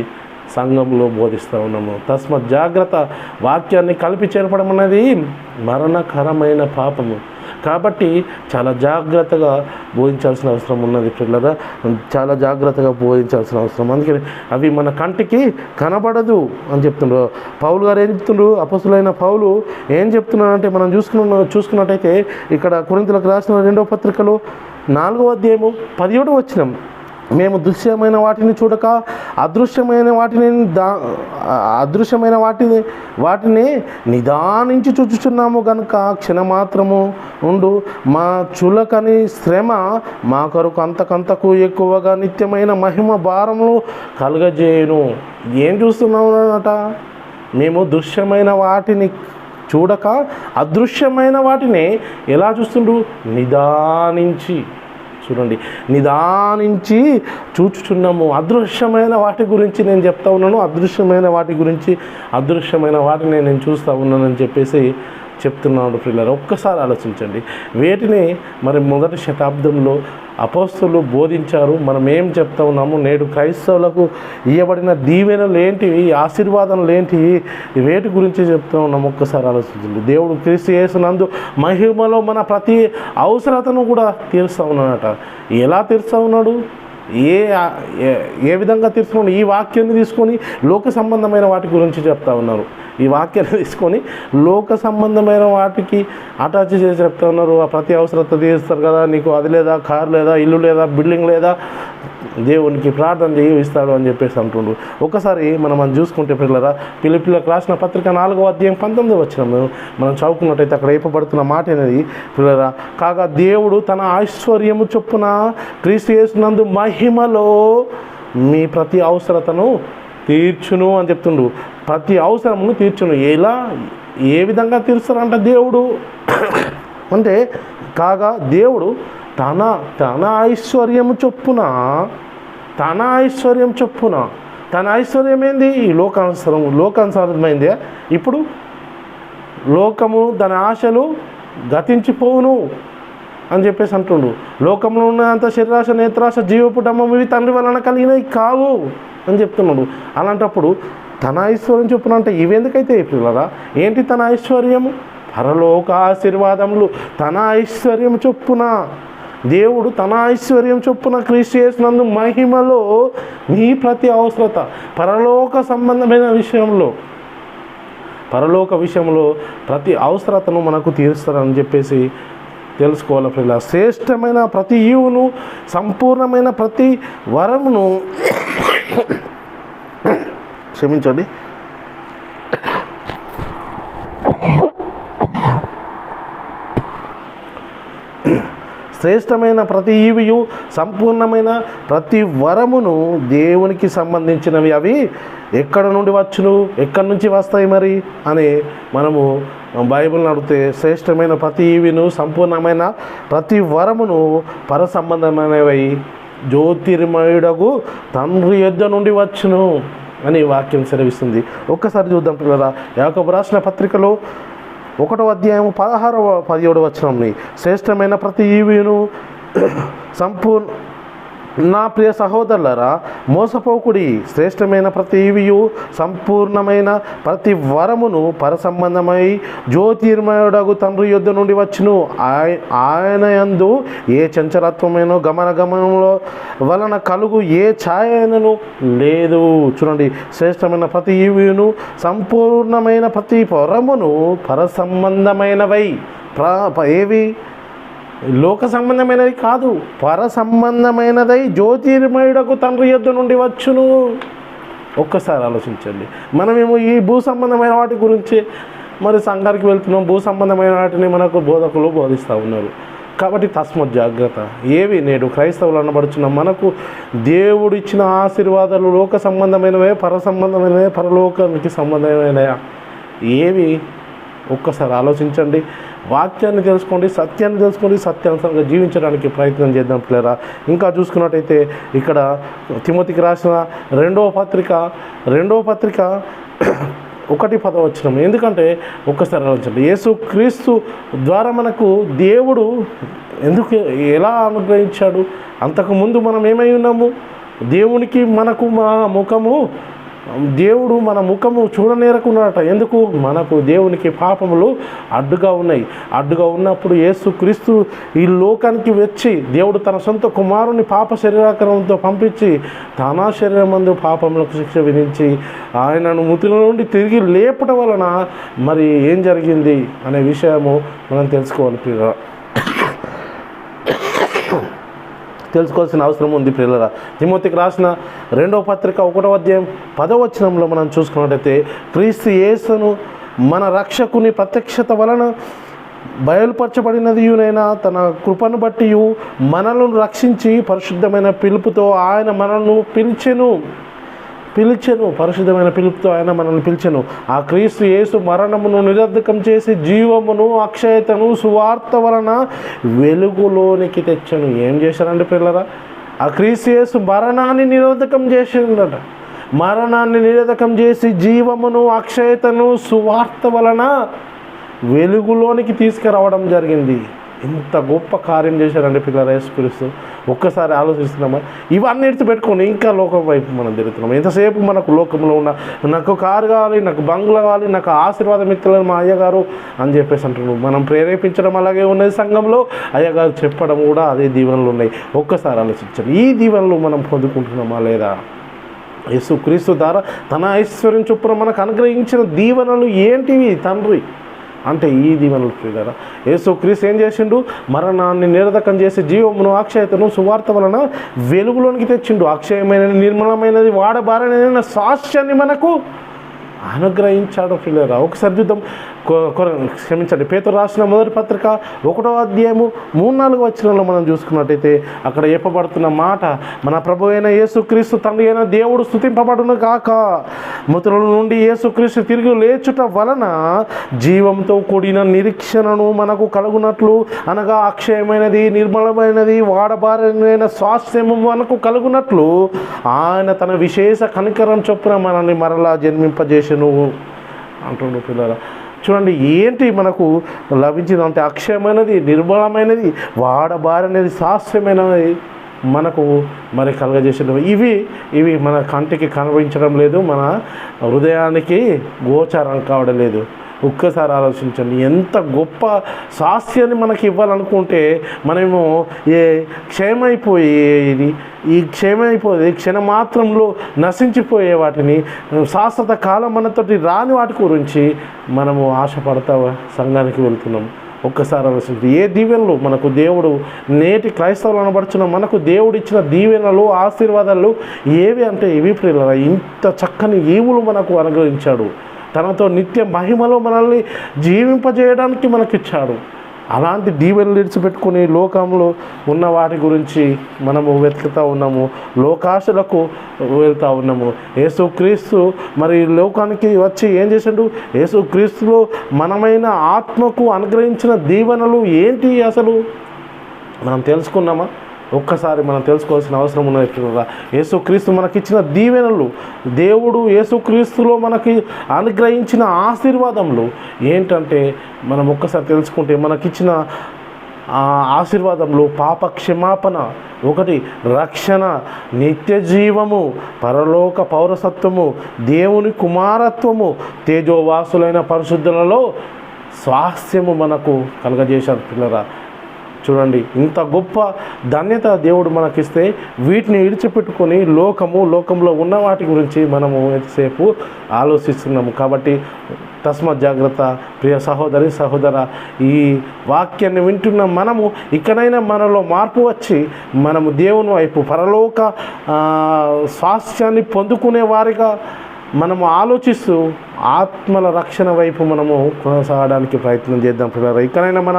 సంఘంలో బోధిస్తూ ఉన్నాము. తస్మత్ జాగ్రత్త. వాక్యాన్ని కలిపి చేర్పడం అనేది మరణకరమైన పాపము. కాబట్టి చాలా జాగ్రత్తగా బోధించాల్సిన అవసరం ఉన్నది పిల్లరా, చాలా జాగ్రత్తగా బోధించాల్సిన అవసరం. అందుకని అవి మన కంటికి కనబడదు అని చెప్తుండ్రు పౌలు గారు. ఏం చెప్తుండ్రు? అపొస్తలుడైన పౌలు ఏం చెప్తున్నాడంటే మనం చూసుకున్నట్టయితే ఇక్కడ కొరింథీయులకు రాసిన 2వ పత్రికలో 4వ అధ్యాయము 17వ వచనం, మేము దృశ్యమైన వాటిని చూడక అదృశ్యమైన వాటిని నిదానించి చూచుచున్నాము గనుక క్షణమాత్రము ఉండు మా చులకని శ్రమ మా కొరకు అంతకంతకు ఎక్కువగా నిత్యమైన మహిమ భారములు కలుగజేయును. ఏం చూస్తున్నాము అన్నట? మేము దృశ్యమైన వాటిని చూడక అదృశ్యమైన వాటిని ఎలా చూస్తుండ్రు? నిదానించి. చూడండి, నిదానించి చూచుచున్నాము. అదృశ్యమైన వాటి గురించి నేను చెప్తా ఉన్నాను, అదృశ్యమైన వాటి గురించి, అదృశ్యమైన వాటిని నేను చూస్తూ ఉన్నానని చెప్పేసి చెప్తున్నాడు పిల్లలు. ఒక్కసారి ఆలోచించండి. వేటిని మరి మొదటి శతాబ్దంలో అపోస్తలులు బోధించారు. మనం ఏం చెప్తా ఉన్నాము? నేడు క్రైస్తవులకు ఇవ్వబడిన దీవెనలు ఏంటివి, ఆశీర్వాదాలు ఏంటివి, వేటి గురించి చెప్తా ఉన్నాము? ఒక్కసారి ఆలోచించండి. దేవుడు క్రీస్తు యేసునందు మహిమలో మన ప్రతి అవసరతను కూడా తీరుస్తూ ఉన్నాడట. ఎలా తీరుస్తూ ఉన్నాడు? ఏ విధంగా తీర్చుకోండి? ఈ వాక్యాన్ని తీసుకొని లోక సంబంధమైన వాటి గురించి చెప్తా ఉన్నారు. ఈ వాక్యాన్ని తీసుకొని లోక సంబంధమైన వాటికి అటాచ్ చేసి చెప్తా ఉన్నారు. ఆ ప్రతి అవసరత తీరుస్తారు కదా, నీకు అది లేదా, కారు లేదా, ఇల్లు లేదా, బిల్డింగ్ లేదా, దేవునికి ప్రార్థన చేయి ఇస్తాడు అని చెప్పేసి అంటుండ్రు. ఒకసారి మనం చూసుకుంటే పిల్లరా, ఫిలిప్పీయులకు రాసిన పత్రిక 4వ అధ్యాయం 19వ వచనం మనం చదువుకున్నట్టయితే అక్కడ చెప్పబడుతున్న మాట అనేది పిల్లరా, కాగా దేవుడు తన ఐశ్వర్యము చొప్పున క్రీస్తు యేసునందు మహిమలో మీ ప్రతి అవసరతను తీర్చును అని చెప్తుండు. ప్రతి అవసరమును తీర్చును. ఎలా, ఏ విధంగా తీరుస్తారంట దేవుడు అంటే, కాగా దేవుడు తన ఐశ్వర్యము చొప్పున, తన ఐశ్వర్యం ఏంది? ఈ లోకానుసారమైందే. ఇప్పుడు లోకము దాని ఆశలు గతించిపోవును అని చెప్పేసి అంటుండు. లోకంలో ఉన్నంత శరీరాశ, నేత్రాశ, జీవపు డమ్మం ఇవి తండ్రి వలన కలిగినవి కావు అని చెప్తున్నాడు. అలాంటప్పుడు తన ఐశ్వర్యం చొప్పున అంటే ఇవెందుకైతే పిల్లరా? ఏంటి తన ఐశ్వర్యము? పరలోక ఆశీర్వాదములు. తన ఐశ్వర్యం చొప్పున దేవుడు తన ఐశ్వర్యం చొప్పున క్రీస్తు యేసునందు మహిమలో నీ ప్రతి అవసరత, పరలోక సంబంధమైన విషయంలో, పరలోక విషయంలో ప్రతి అవసరతను మనకు తీరుస్తారని చెప్పేసి తెలుసుకోవాలి పిల్ల. శ్రేష్టమైన ప్రతి ఈవును, సంపూర్ణమైన ప్రతి వరమును క్షమించండి, శ్రేష్టమైన ప్రతి ఈవియు, సంపూర్ణమైన ప్రతి వరమును దేవునికి సంబంధించినవి. అవి ఎక్కడ నుండి వచ్చును, ఎక్కడి నుంచి వస్తాయి మరి అని మనము బైబిల్ని అడిగితే, శ్రేష్టమైన ప్రతి ఈవిను, సంపూర్ణమైన ప్రతి వరమును పర సంబంధమైనవి జ్యోతిర్మయుడగు తండ్రి యొద్ద నుండి వచ్చును అని వాక్యం సెలవిస్తుంది. ఒక్కసారి చూద్దాం పిల్లరా. యాకోబు రాసిన పత్రికలో 1వ అధ్యాయం 16వ 17వ వచనంని, శ్రేష్టమైన ప్రతి ఈవిను నా ప్రియ సహోదరులారా మోసపోకుడి, శ్రేష్టమైన ప్రతి ఈవియు, సంపూర్ణమైన ప్రతి వరమును పర సంబంధమై జ్యోతిర్మయుడగు తండ్రి యొద్ద నుండి వచ్చును. ఆయన యందు ఏ చంచలత్వమైన గమనంలో వలన కలుగు ఏ ఛాయనను లేదు. చూడండి, శ్రేష్టమైన ప్రతి ఈవియును, సంపూర్ణమైన ప్రతి వరమును పర సంబంధమైనవై, ఏవి? లోక సంబంధమైనది కాదు, పర సంబంధమైనదై జ్యోతిర్మయుడకు తండ్రి యొద్ద నుండి వచ్చును. ఒక్కసారి ఆలోచించండి. మనమేమో ఈ భూ సంబంధమైన వాటి గురించి మరి సంఘానికి వెళ్తున్నాం. భూ సంబంధమైన వాటిని మనకు బోధకులు బోధిస్తూ ఉన్నారు. కాబట్టి తస్మత్ జాగ్రత్త. ఏవి నేడు క్రైస్తవులు అనబడుచున్నాం. మనకు దేవుడు ఇచ్చిన ఆశీర్వాదాలు లోక సంబంధమైనవే, పర సంబంధమైనవే, పరలోకానికి సంబంధమైనవే? ఏవి ఒక్కసారి ఆలోచించండి, వాక్యాన్ని తెలుసుకోండి, సత్యాన్ని తెలుసుకోండి, సత్యానుసారంగా జీవించడానికి ప్రయత్నం చేద్దాం పిల్లరా. ఇంకా చూసుకున్నట్టయితే ఇక్కడ తిమోతికి రాసిన రెండవ పత్రిక 1:10. ఎందుకంటే ఒక్కసారి ఆలోచించండి, యేసుక్రీస్తు ద్వారా మనకు దేవుడు ఎలా అనుగ్రహించాడు. అంతకుముందు మనం ఏమై ఉన్నాము, దేవునికి మనకు దేవుడు మన ముఖము చూడనేరకున్నాడట. ఎందుకు? మనకు దేవునికి పాపములు అడ్డుగా ఉన్నాయి. అడ్డుగా ఉన్నప్పుడు యేసుక్రీస్తు ఈ లోకానికి వచ్చి దేవుడు తన సొంత కుమారుని పాప శరీరాకరంతో పంపించి తన శరీరమందు పాపములకు శిక్ష విధించి ఆయనను మృతుల నుండి తిరిగి లేపటం వలన మరి ఏం జరిగింది అనే విషయము మనం తెలుసుకోవాల్సిన అవసరం ఉంది పిల్లరా. తిమోతికి రాసిన రెండవ పత్రిక 1:10 మనం చూసుకున్నట్టయితే, క్రీస్తు యేసును మన రక్షకుని ప్రత్యక్షత వలన బయలుపరచబడినదియునైనా తన కృపను బట్టి మనలను రక్షించి పరిశుద్ధమైన పిలుపుతో ఆయన మనల్ని పిలిచెను. పరిశుద్ధమైన పిలుపుతో ఆయన మనల్ని పిలిచెను. ఆ క్రీస్తు యేసు మరణమును నిరర్ధకం చేసి జీవమును అక్షయతను సువార్త వలన వెలుగులోనికి తెచ్చను. ఏం చేశారండి పిల్లరా? ఆ క్రీస్తు యేసు మరణాన్ని నిరోధకం చేసిందట. మరణాన్ని నిరోధకం చేసి జీవమును అక్షయతను సువార్త వలన వెలుగులోనికి తీసుకురావడం జరిగింది. ఇంత గొప్ప కార్యం చేశారండి పిల్లరా యేసుక్రీస్తు. ఒక్కసారి ఆలోచిస్తున్నామా? ఇవన్నీ పెట్టుకొని ఇంకా లోకం వైపు మనం తిరుగుతున్నాం. ఎంతసేపు మనకు లోకంలో ఉన్న నాకు కారు కావాలి, నాకు బంగ్లా కావాలి, నాకు ఆశీర్వాదం ఇస్తలేదు మా అయ్యగారు అని చెప్పేసి అంటున్నాడు. మనం ప్రేరేపించడం అలాగే ఉన్నది, సంఘంలో అయ్యగారు చెప్పడం కూడా అదే దీవెనలు ఉన్నాయి. ఒక్కసారి ఆలోచించండి, ఈ దీవెనలు మనం పొందుకుంటున్నామా లేదా? యేసుక్రీస్తు ద్వారా తన ఐశ్వర్యం చొప్పున మనకు అనుగ్రహించిన దీవెనలు ఏంటివి తండ్రి అంటే ఈ దీవెనలు ప్రియులారా. యేసుక్రీస్తు ఏం చేసిండు? మరణాన్ని నిరర్ధకం చేసి జీవమును అక్షయతను సువార్త వలన వెలుగులోనికి తెచ్చిండు. అక్షయమైనది, నిర్మలమైనది, వాడబారనైన సాక్ష్యాన్ని మనకు అనుగ్రహించాడు ప్రియులారా. ఒకసారి చూద్దాం, క్షమించండి, పేతురు రాసిన మొదటి పత్రిక 1:3-4 మనం చూసుకున్నట్టయితే అక్కడ చెప్పబడుతున్న మాట, మన ప్రభు అయిన యేసుక్రీస్తు తండ్రి అయిన దేవుడు స్తుతింపబడును కాక, మృతుల నుండి యేసుక్రీస్తు తిరిగి లేచుట వలన జీవంతో కూడిన నిరీక్షణను మనకు కలుగునట్లు, అనగా అక్షయమైనది, నిర్మలమైనది, వాడబారైన స్వాస్థ్యము మనకు కలుగునట్లు ఆయన తన విశేష కనికరం చొప్పున మనల్ని మరలా జన్మింపజేసెను అంటుండు పిల్లరా. చూడండి, ఏంటి మనకు లభించిందంటే అక్షయమైనది, నిర్మలమైనది, వాడబారనేది, శాస్త్రమైనది మనకు మరి కలగజేసిన ఇవి మన కంటికి కనిపించడం లేదు, మన హృదయానికి గోచారం కావడం లేదు. ఒక్కసారి ఆలోచించండి, ఎంత గొప్ప శాస్త్యాన్ని మనకి ఇవ్వాలనుకుంటే మనము క్షేమైపోయేది క్షణమాత్రంలో నశించిపోయే వాటిని, శాశ్వత కాలం మనతోటి రాని వాటి గురించి మనము ఆశపడతా సంఘానికి వెళ్తున్నాం. ఒక్కసారి ఆలోచించి ఏ దీవెనలు మనకు దేవుడు నేటి క్రైస్తవులు అనబడుచున్న మనకు దేవుడు ఇచ్చిన దీవెనలు, ఆశీర్వాదాలు ఏవి అంటే ఇవి ప్రియులారా. ఇంత చక్కని ఈవులు మనకు అనుగ్రహించాడు. తనతో నిత్య మహిమలో మనల్ని జీవింపజేయడానికి మనకిచ్చాడు. అలాంటి దీవెనలు విడిచిపెట్టుకుని లోకంలో ఉన్న వాటి గురించి మనము వెతుకుతూ ఉన్నాము, లోకాశలకు వెళ్తూ ఉన్నాము. యేసుక్రీస్తు మరి లోకానికి వచ్చి ఏం చేసిండు? యేసుక్రీస్తులో మనమైన ఆత్మకు అనుగ్రహించిన దీవెనలు ఏంటి అసలు మనం తెలుసుకున్నామా? ఒక్కసారి మనం తెలుసుకోవాల్సిన అవసరం ఉన్నది. యేసుక్రీస్తు మనకిచ్చిన దీవెనలు, దేవుడు యేసుక్రీస్తులో మనకి అనుగ్రహించిన ఆశీర్వాదములు ఏంటంటే మనం ఒక్కసారి తెలుసుకుంటే మనకిచ్చిన ఆశీర్వాదములు పాప క్షమాపణ, 1 రక్షణ, నిత్య జీవము, పరలోక పౌరసత్వము, దేవుని కుమారత్వము, తేజోవాసులైన పరిశుద్ధులలో స్వాస్థ్యము మనకు కలగజేశారు పిల్లరా. చూడండి, ఇంత గొప్ప ధన్యత దేవుడు మనకిస్తే వీటిని విడిచిపెట్టుకొని లోకంలో ఉన్న వాటి గురించి మనము ఎంతసేపు ఆలోచిస్తున్నాము. కాబట్టి తస్మాత్ జాగ్రత్త ప్రియ సహోదరి సహోదర, ఈ వాక్యాన్ని వింటున్న మనము ఇక్కడైనా మనలో మార్పు వచ్చి మనము దేవుని వైపు పరలోక స్వాస్థ్యాన్ని పొందుకునే వారిగా మనము ఆలోచిస్తూ ఆత్మల రక్షణ వైపు మనము కొనసాగడానికి ప్రయత్నం చేద్దాం పిల్లరా. ఇక్కడైనా మన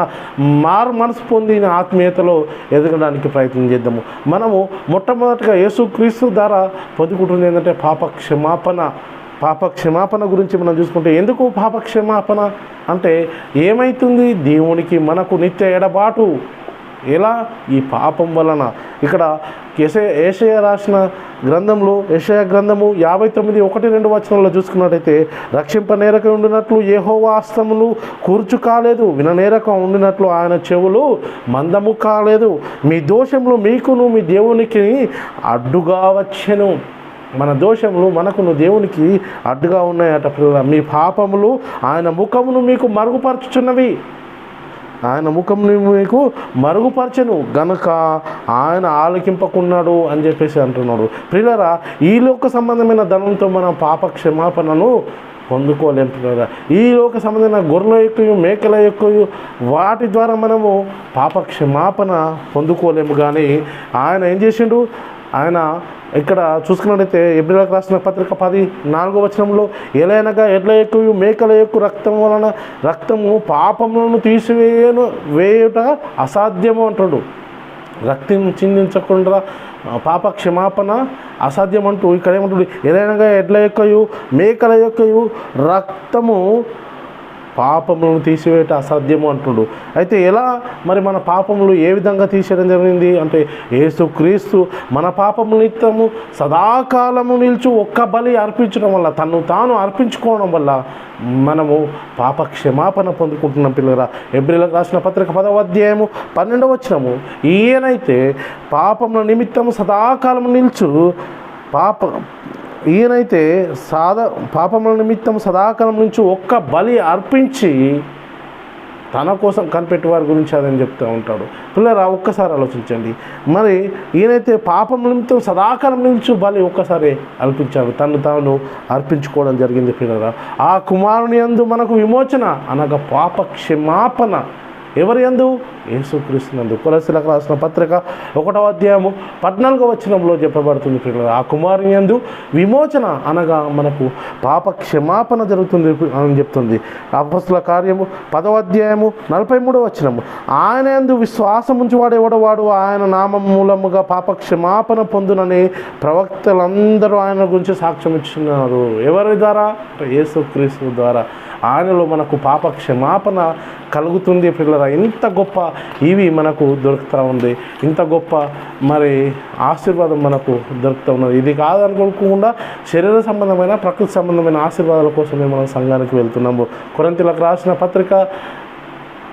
మనసు పొందిన ఆత్మీయతలో ఎదగడానికి ప్రయత్నం చేద్దాము. మనము మొట్టమొదటిగా యేసుక్రీస్తు ద్వారా పొందుకుంటుంది ఏంటంటే పాప క్షమాపణ. పాపక్షమాపణ గురించి మనం చూసుకుంటే, ఎందుకు పాపక్షమాపణ అంటే ఏమవుతుంది? దేవునికి మనకు నిత్య ఎడబాటు. ఎలా? ఈ పాపం వలన. ఇక్కడ యెషయా రాసిన గ్రంథంలో, యెషయా గ్రంథము 59:1-2 చూసుకున్నట్టయితే, రక్షింపనేరక ఉండినట్లు యెహోవా హస్తములు కూర్చు కాలేదు, విననేరక ఉండినట్లు ఆయన చెవులు మందము కాలేదు, మీ దోషములు మీకును మీ దేవునికి అడ్డుగా వచ్చెను. మన దోషములు మనకును దేవునికి అడ్డుగా ఉన్నాయట పిల్లల. మీ పాపములు ఆయన ముఖమును మీకు మరుగుపరచుచున్నవి. ఆయన ముఖంని మీకు మరుగుపరచను గనుక ఆయన ఆలకింపకున్నాడు అని చెప్పేసి అంటున్నాడు. ప్రియులారా, ఈ లోక సంబంధమైన ధనంతో మనం పాప క్షమాపణను పొందుకోలేము పిల్లరా. ఈ లోక సంబంధమైన గొర్రెల యొక్క మేకల యొక్క వాటి ద్వారా మనము పాప క్షమాపణ పొందుకోలేము. కానీ ఆయన ఏం చేసిండు? ఆయన ఇక్కడ చూసుకున్నట్టయితే ఎబ్రీయులకు రాసిన పత్రిక 10:4 ఎలైనగా ఎడ్ల యొక్క మేకల యొక్క రక్తము పాపములను వేయుట అసాధ్యము అంటాడు. రక్తం చిందించకుండా పాప క్షమాపణ అసాధ్యం అంటూ ఇక్కడ ఏమంటాడు? ఎలైనగా ఎడ్ల యొక్కయు మేకల యొక్కయు రక్తము పాపములను తీసివేయట అసాధ్యము అంటుడు. అయితే ఎలా మరి మన పాపములు ఏ విధంగా తీసేయడం జరిగింది అంటే, యేసుక్రీస్తు మన పాపముల నిమిత్తము సదాకాలము నిలిచి ఒక్క బలి అర్పించడం వల్ల, తను తాను అర్పించుకోవడం వల్ల మనము పాప క్షమాపణ పొందుకుంటున్నాం పిల్లరా. ఎబ్రీయులకు రాసిన పత్రిక 10:12 ఈయనైతే పాపముల నిమిత్తము సదాకాలము నిలుచు ఈయనైతే పాపముల నిమిత్తం సదాకాలం నుంచి ఒక్క బలి అర్పించి తన కోసం కనిపెట్టి వారి గురించి అదని చెప్తూ ఉంటాడు. పిల్లరా, ఒక్కసారి ఆలోచించండి. మరి ఈయనైతే పాపముల నిమిత్తం సదాకాలం నుంచి బలి ఒక్కసారి అర్పించాడు, తను తాను అర్పించుకోవడం జరిగింది. పిల్లరా, ఆ కుమారుని యందు మనకు విమోచన అనగా పాప క్షమాపణ. ఎవరి యందు? యేసుక్రీస్తునందు. కొలస్సీలకు రాసిన పత్రిక 1:14 చెప్పబడుతుంది పిల్లలు. ఆ కుమారుని యందు విమోచన అనగా మనకు పాప క్షమాపణ జరుగుతుంది అని చెప్తుంది. అపొస్తలుల కార్యము 10:43 ఆయన యందు విశ్వాసం ఉంచువాడు ఎవడవాడు ఆయన నామం మూలముగా పాప క్షమాపణ పొందునని ప్రవక్తలందరూ ఆయన గురించి సాక్ష్యం ఇచ్చున్నారు. ఎవరి ద్వారా? యేసుక్రీస్తు ద్వారా. ఆయనలో మనకు పాప క్షమాపణ కలుగుతుంది పిల్లరా. ఇంత గొప్ప ఇవి మనకు దొరుకుతూ ఉంది, ఇంత గొప్ప మరి ఆశీర్వాదం మనకు దొరుకుతూ ఉన్నది. ఇది కాదనుకోకుండా శరీర సంబంధమైన ప్రకృతి సంబంధమైన ఆశీర్వాదాల కోసమే మనం సంఘానికి వెళ్తున్నాము. కొరింథీయులకు రాసిన పత్రిక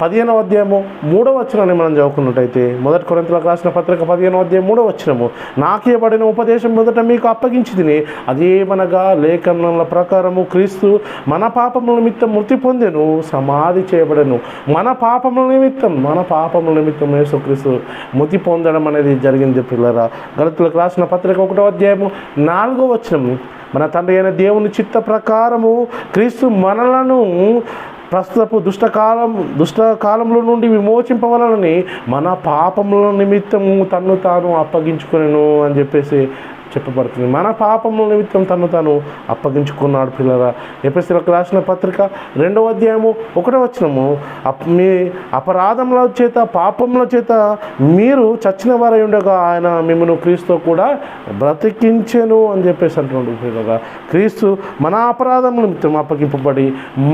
15:3 మనం చదువుకున్నట్టయితే, మొదటి కొరింథీయులకు రాసిన పత్రిక 15:3 నాకు ఇవ్వబడిన ఉపదేశం మొదట మీకు అప్పగించి తిని, అదేమనగా లేఖనముల ప్రకారము క్రీస్తు మన పాపముల నిమిత్తం మృతి పొందెను, సమాధి చేయబడెను. మన పాపముల నిమిత్తం యేసుక్రీస్తు మృతి పొందడం అనేది జరిగింది పిల్లరా. గలతీయులకు రాసిన పత్రిక 1:4 మన తండ్రి అయిన దేవుని చిత్త ప్రకారము క్రీస్తు మనలను ప్రస్తుతపు దుష్టకాలంలో నుండి విమోచింపవలనని మన పాపముల నిమిత్తము తన్ను తాను అప్పగించుకొనెను అని చెప్పేసి చెప్పబడుతుంది. మన పాపముల నిమిత్తం తను తాను అప్పగించుకున్నాడు పిల్లరా. ఎఫెసీయులకు రాసిన పత్రిక 2:1 మీ అపరాధముల చేత పాపముల చేత మీరు చచ్చిన వారై ఉండగా ఆయన మిమ్మల్ని క్రీస్తుతో కూడా బ్రతికించెను అని చెప్పేసి అంటున్నాడు పిల్లరా. క్రీస్తు మన అపరాధముల నిమిత్తం అప్పగింపబడి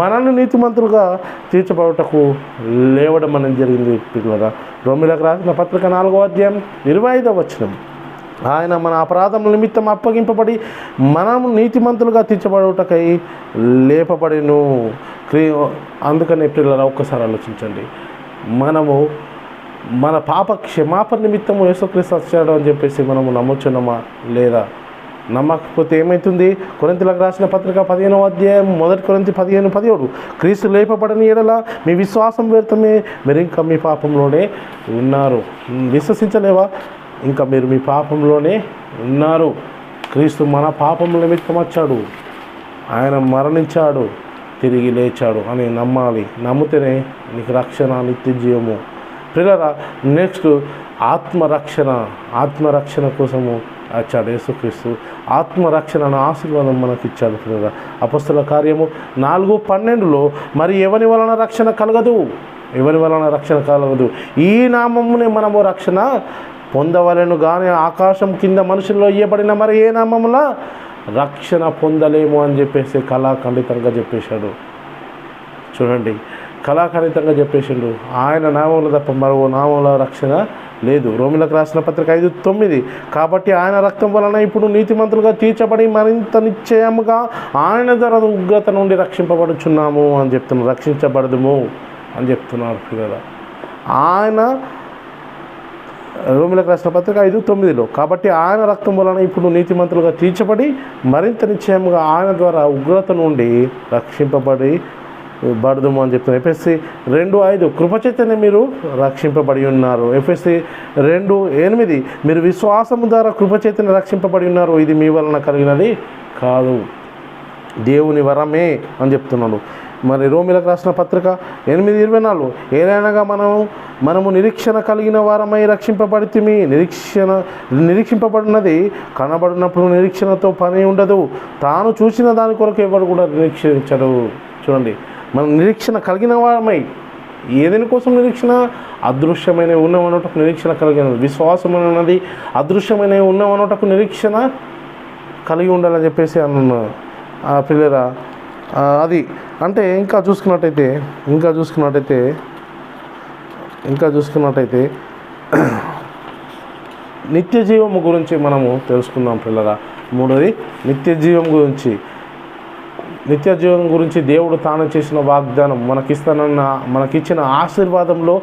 మనల్ని నీతిమంతులుగా తీర్చబడుటకు లేవడం అనేది జరిగింది పిల్లరా. రోమీయులకు రాసిన పత్రిక 4:25 ఆయన మన అపరాధముల నిమిత్తం అప్పగింపబడి మనము నీతిమంతులుగా తీర్చబడుటకై లేపబడిను. అందుకని పిల్లరా, ఒక్కసారి ఆలోచించండి. మనము మన పాప క్షమాపణ నిమిత్తము యేసుక్రీస్తు వచ్చాడు అని చెప్పేసి మనము నమ్ముచున్నామా లేదా? నమ్మకపోతే ఏమవుతుంది? కొరింథీయులకు రాసిన పత్రిక 15 మొదటి కొరింథీ 15:17 క్రీస్తు లేపబడని ఎడల మీ విశ్వాసం వ్యర్థమే, మీరు ఇంకా మీ పాపంలోనే ఉన్నారు. విశ్వసించలేవా? ఇంకా మీరు మీ పాపంలోనే ఉన్నారు. క్రీస్తు మన పాపముల నిమిత్తం వచ్చాడు, ఆయన మరణించాడు, తిరిగి లేచాడు అని నమ్మాలి. నమ్మితేనే నీకు రక్షణ, నిత్య జీవము. పిల్లరా, నెక్స్ట్ ఆత్మరక్షణ కోసము వచ్చాడు యేసుక్రీస్తు. ఆత్మరక్షణ ఆశీర్వాదం మనకి ఇచ్చాడు పిల్లరా. అపొస్తలుల కార్యము 4:12 మరి ఎవరి వలన రక్షణ కలగదు? ఈ నామమునే మనము రక్షణ పొందవలెను కానీ ఆకాశం కింద మనుషుల్లో ఇవ్వబడిన మరి ఏ నామములా రక్షణ పొందలేము అని చెప్పేసి కళాఖండితంగా చెప్పేశాడు. చూడండి, కళాఖండితంగా చెప్పేసిండు. ఆయన నామంలో తప్ప మరో నామంలో రక్షణ లేదు. రోమిలకు రాసిన పత్రిక 5:9. కాబట్టి ఆయన రక్తం వలన ఇప్పుడు నీతిమంతులుగా తీర్చబడి మరింత నిశ్చయముగా ఆయన ద్వారా ఉగ్రత నుండి రక్షింపబడుచున్నాము అని చెప్తున్నారు. రక్షించబడదుము అని చెప్తున్నారు పిల్లలు. ఆయన రోమిలకు రాసిన పత్రిక 5:9 కాబట్టి ఆయన రక్తం వలన ఇప్పుడు నీతిమంతులుగా తీర్చబడి మరింత నిశ్చయముగా ఆయన ద్వారా ఉగ్రత నుండి రక్షింపబడదుము అని చెప్తున్నారు. ఎఫెసీ 2:5 కృపచేతనే మీరు రక్షింపబడి ఉన్నారు. ఎఫెసీ 2:8 మీరు విశ్వాసము ద్వారా కృపచేతనే రక్షింపబడి ఉన్నారు. ఇది మీ వలన కలిగినది కాదు, దేవుని వరమే అని చెప్తున్నాడు. మరి రోమిలకు రాసిన పత్రిక 8:24 ఏలైనగా మనము నిరీక్షణ కలిగిన వారమై రక్షింపబడితిమి. నిరీక్షింపబడినది కనబడినప్పుడు నిరీక్షణతో పని ఉండదు. తాను చూసిన దాని కొరకు ఎవరు కూడా నిరీక్షించడు. చూడండి, మనం నిరీక్షణ కలిగిన వారమై, ఏదేని కోసం నిరీక్షణ? అదృశ్యమైన ఉన్నవనటకు నిరీక్షణ కలిగినది. విశ్వాసం అన్నది అదృశ్యమైన ఉన్నవనటకు నిరీక్షణ కలిగి ఉండాలని చెప్పేసి అన్న పిల్లరా. అది అంటే ఇంకా చూసుకున్నట్టయితే నిత్య జీవము గురించి మనము తెలుసుకుందాం పిల్లరా. మూడోది నిత్య జీవం గురించి దేవుడు తాను చేసిన వాగ్దానం, మనకిచ్చిన ఆశీర్వాదంలో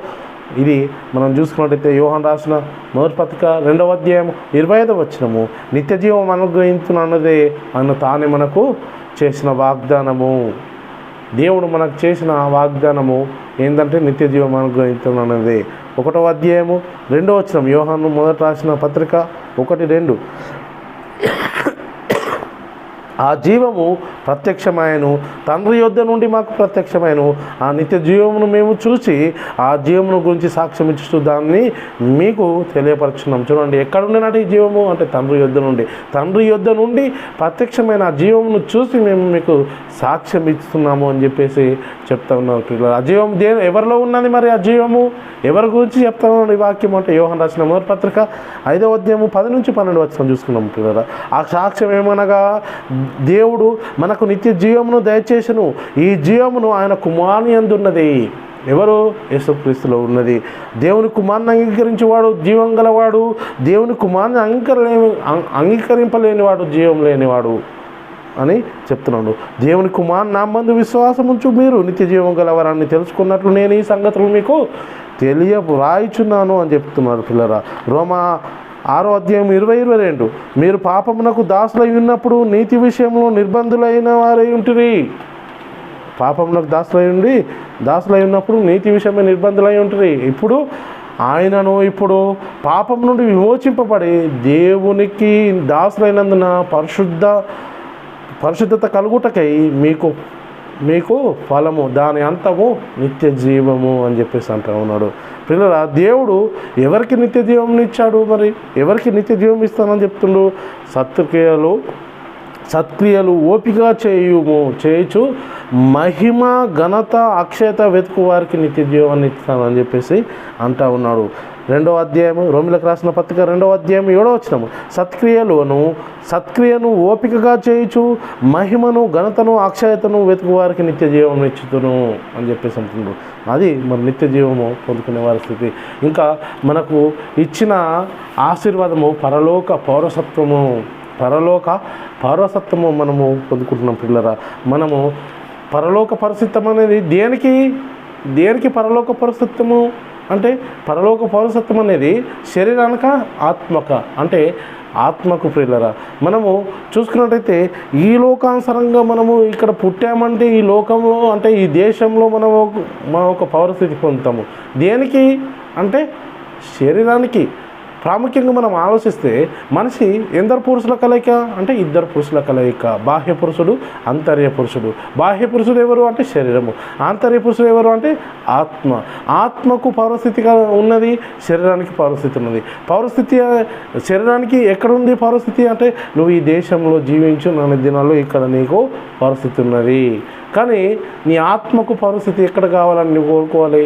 ఇది మనం చూసుకున్నట్టయితే యోహాను రాసిన మొదటి పత్రిక 2వ అధ్యాయం 25వ వచనము నిత్య జీవం అనుగ్రహించునన్నదే అన్న తానే మనకు చేసిన వాగ్దానము. దేవుడు మనకు చేసిన వాగ్దానము ఏంటంటే నిత్య జీవం అనుగ్రహించునన్నదే. 1వ అధ్యాయము 2వ వచనం యోహాను మొదట రాసిన పత్రిక 1:2 ఆ జీవము ప్రత్యక్షమాయను, తండ్రి యొద్ద నుండి మాకు ప్రత్యక్షమాయను. ఆ నిత్య జీవమును మేము చూసి ఆ జీవమును గురించి సాక్ష్యం ఇస్తూ దాన్ని మీకు తెలియపరుచున్నాం. చూడండి, ఎక్కడుండినట్టు ఈ జీవము అంటే తండ్రి యొద్ద నుండి ప్రత్యక్షమైన ఆ జీవమును చూసి మేము మీకు సాక్ష్యం ఇస్తున్నాము అని చెప్పేసి చెప్తా ఉన్నారు పిల్లలు. ఆ జీవం ఎవరిలో ఉన్నది? మరి ఆ జీవము ఎవరి గురించి చెప్తా ఉన్నాడు ఈ వాక్యం అంటే యోహాను రాసిన మొదటి పత్రిక 5వ అధ్యాయము 10-12 వచనం చూసుకున్నాం పిల్లరా. ఆ సాక్ష్యం ఏమనగా దేవుడు మనకు నిత్య జీవమును దయచేసెను. ఈ జీవమును ఆయన కుమారుని యందు ఉన్నది. ఎవరు? యేసుక్రీస్తులో ఉన్నది. దేవుని కుమారుని అంగీకరించేవాడు జీవం గలవాడు, దేవుని కుమారుని అంగీకరింపలేనివాడు జీవం లేనివాడు అని చెప్తున్నాడు. దేవుని కుమారుని నామందు విశ్వాసం ఉంచు మీరు నిత్య జీవం గలవారని తెలుసుకున్నట్లు నేను ఈ సంగతులు మీకు రాయిచున్నాను అని చెప్తున్నారు పిల్లరా. రోమా 6వ అధ్యాయం 20-22 మీరు పాపమునకు దాసులై ఉన్నప్పుడు నీతి విషయంలో నిర్బంధులైన వారై ఉంటిరి. పాపమునకు దాసులై ఉన్నప్పుడు నీతి విషయమే నిర్బంధులై ఉంటిరి. ఇప్పుడు పాపం నుండి విమోచింపబడి దేవునికి దాసులైనందున పరిశుద్ధత కలుగుటకై మీకు ఫలము, దాని అంతము నిత్య జీవము అని చెప్పేసి అంటూ ఉన్నాడు పిల్లల. దేవుడు ఎవరికి నిత్య జీవం ఇచ్చాడు? మరి ఎవరికి నిత్య జీవం ఇస్తానని చెప్తుండు? సత్క్రియలు ఓపిక చేయుచు మహిమ ఘనత అక్షయత వెతుకు వారికి నిత్య జీవాన్ని ఇస్తానని చెప్పేసి అంటూ ఉన్నాడు. 2వ అధ్యాయము రోమిలకు రాసిన పత్రిక 2వ అధ్యాయం 7వ వచనము సత్క్రియను ఓపికగా చేయుచు మహిమను ఘనతను అక్షయతను వెతుకు వారికి నిత్య జీవం ఇచ్చుతును అని చెప్పేసి అంటున్నాడు. అది మరి నిత్య జీవము పొందుకునే వారి స్థితి. ఇంకా మనకు ఇచ్చిన ఆశీర్వాదము పరలోక పౌరసత్వము మనము పొందుకుంటున్నాం పిల్లరా. మనము పరలోక పరిస్థితం అనేది దేనికి పరలోక పరిస్థితము అంటే పరలోక పౌరసత్వం అనేది శరీరానిక ఆత్మక అంటే ఆత్మకు పిల్లరా. మనము చూసుకున్నట్టయితే ఈ లోకానుసారంగా మనము ఇక్కడ పుట్టామంటే ఈ లోకంలో అంటే ఈ దేశంలో మనం ఒక పౌరస్థితి పొందుతాము. దేనికి అంటే శరీరానికి. ప్రాముఖ్యంగా మనం ఆలోచిస్తే మనిషి ఎందరు పురుషుల కలయిక అంటే ఇద్దరు పురుషుల కలయిక. బాహ్య పురుషుడు, అంతర్య పురుషుడు. బాహ్య పురుషుడు ఎవరు అంటే శరీరము, ఆంతర్య పురుషుడు ఎవరు అంటే ఆత్మకు పౌరస్థితిగా ఉన్నది, శరీరానికి పౌరస్థితి ఉన్నది. పౌరస్థితి శరీరానికి ఎక్కడుంది పౌరస్థితి అంటే నువ్వు ఈ దేశంలో జీవించు 4 దినాల్లో ఇక్కడ నీకు పౌరస్థితి ఉన్నది. కానీ నీ ఆత్మకు పౌరస్థితి ఎక్కడ కావాలని నువ్వు కోరుకోవాలి?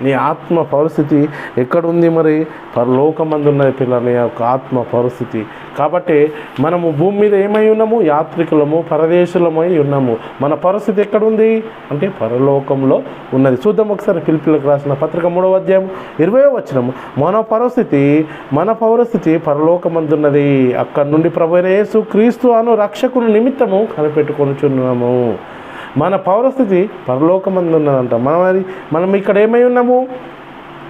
నీ ఆత్మ పరిస్థితి ఎక్కడుంది? మరి పరలోకమందున్నది పిల్లలు నీ యొక్క ఆత్మ పరిస్థితి. కాబట్టి మనము భూమి మీద ఏమై ఉన్నాము? యాత్రికులము, పరదేశులమై ఉన్నాము. మన పరిస్థితి ఎక్కడుంది అంటే పరలోకంలో ఉన్నది. చూద్దాం ఒకసారి ఫిలిప్పీయులకు రాసిన పత్రిక 3వ అధ్యాయం 20వ వచనము. మన పౌరస్థితి పరలోకమందున్నది. అక్కడి నుండి ప్రభువైన యేసు క్రీస్తు అను రక్షకుని నిమిత్తము కనిపెట్టుకొనుచున్నాము. మన పౌరస్థితి పరలోకమందు ఉన్నదంట. మనం ఇక్కడ ఏమై ఉన్నాము?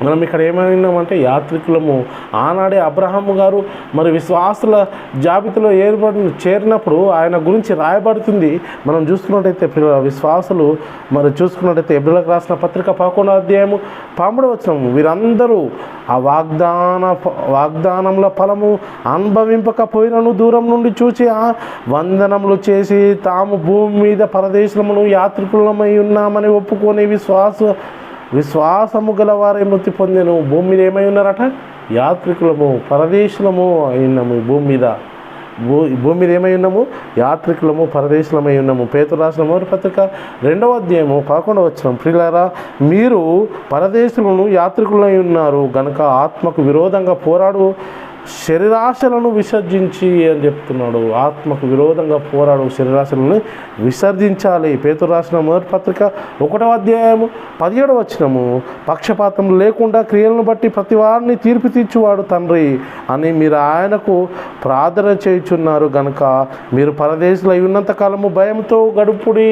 మనం ఇక్కడ ఏమైనామంటే యాత్రికులము. ఆనాడే అబ్రహాము గారు మరి విశ్వాసుల జాబితాలో చేరినప్పుడు ఆయన గురించి రాయబడుతుంది. మనం చూసుకున్నట్టయితే విశ్వాసులు మరి చూసుకున్నట్టయితే హెబ్రీయులకు రాసిన పత్రిక 11వ అధ్యాయము 12వ వచనం. వీరందరూ ఆ వాగ్దానముల ఫలము అనుభవింపకపోయినను దూరం నుండి చూచి ఆ వందనములు చేసి తాము భూమి మీద పరదేశమును యాత్రికులమై ఉన్నామని ఒప్పుకొని విశ్వాసము గలవారే మృతి పొందెను. భూమి మీద ఏమై ఉన్నారట? యాత్రికులము, పరదేశులము అయినాము. భూమి మీద ఏమై ఉన్నాము? యాత్రికులము, పరదేశులమై ఉన్నాము. పేతురు రాసిన మొదటి పత్రిక 2వ అధ్యాయము 11వ వచనం. ప్రియులారా, మీరు పరదేశులను యాత్రికులై ఉన్నారు గనుక ఆత్మకు విరోధంగా పోరాడు శరీరాశలను విసర్జించి అని చెప్తున్నాడు. ఆత్మకు విరోధంగా పోరాడు శరీరాశలను విసర్జించాలి. పేతురు రాసిన మొదటి పత్రిక 1వ అధ్యాయము 17వ వచనము. పక్షపాతం లేకుండా క్రియలను బట్టి ప్రతి వారిని తీర్పు తీర్చువాడు తండ్రి అని మీరు ఆయనకు ప్రార్థన చేయుచున్నారు గనుక మీరు పరదేశులు అయి ఉన్నంత కాలము భయంతో గడుపుడి.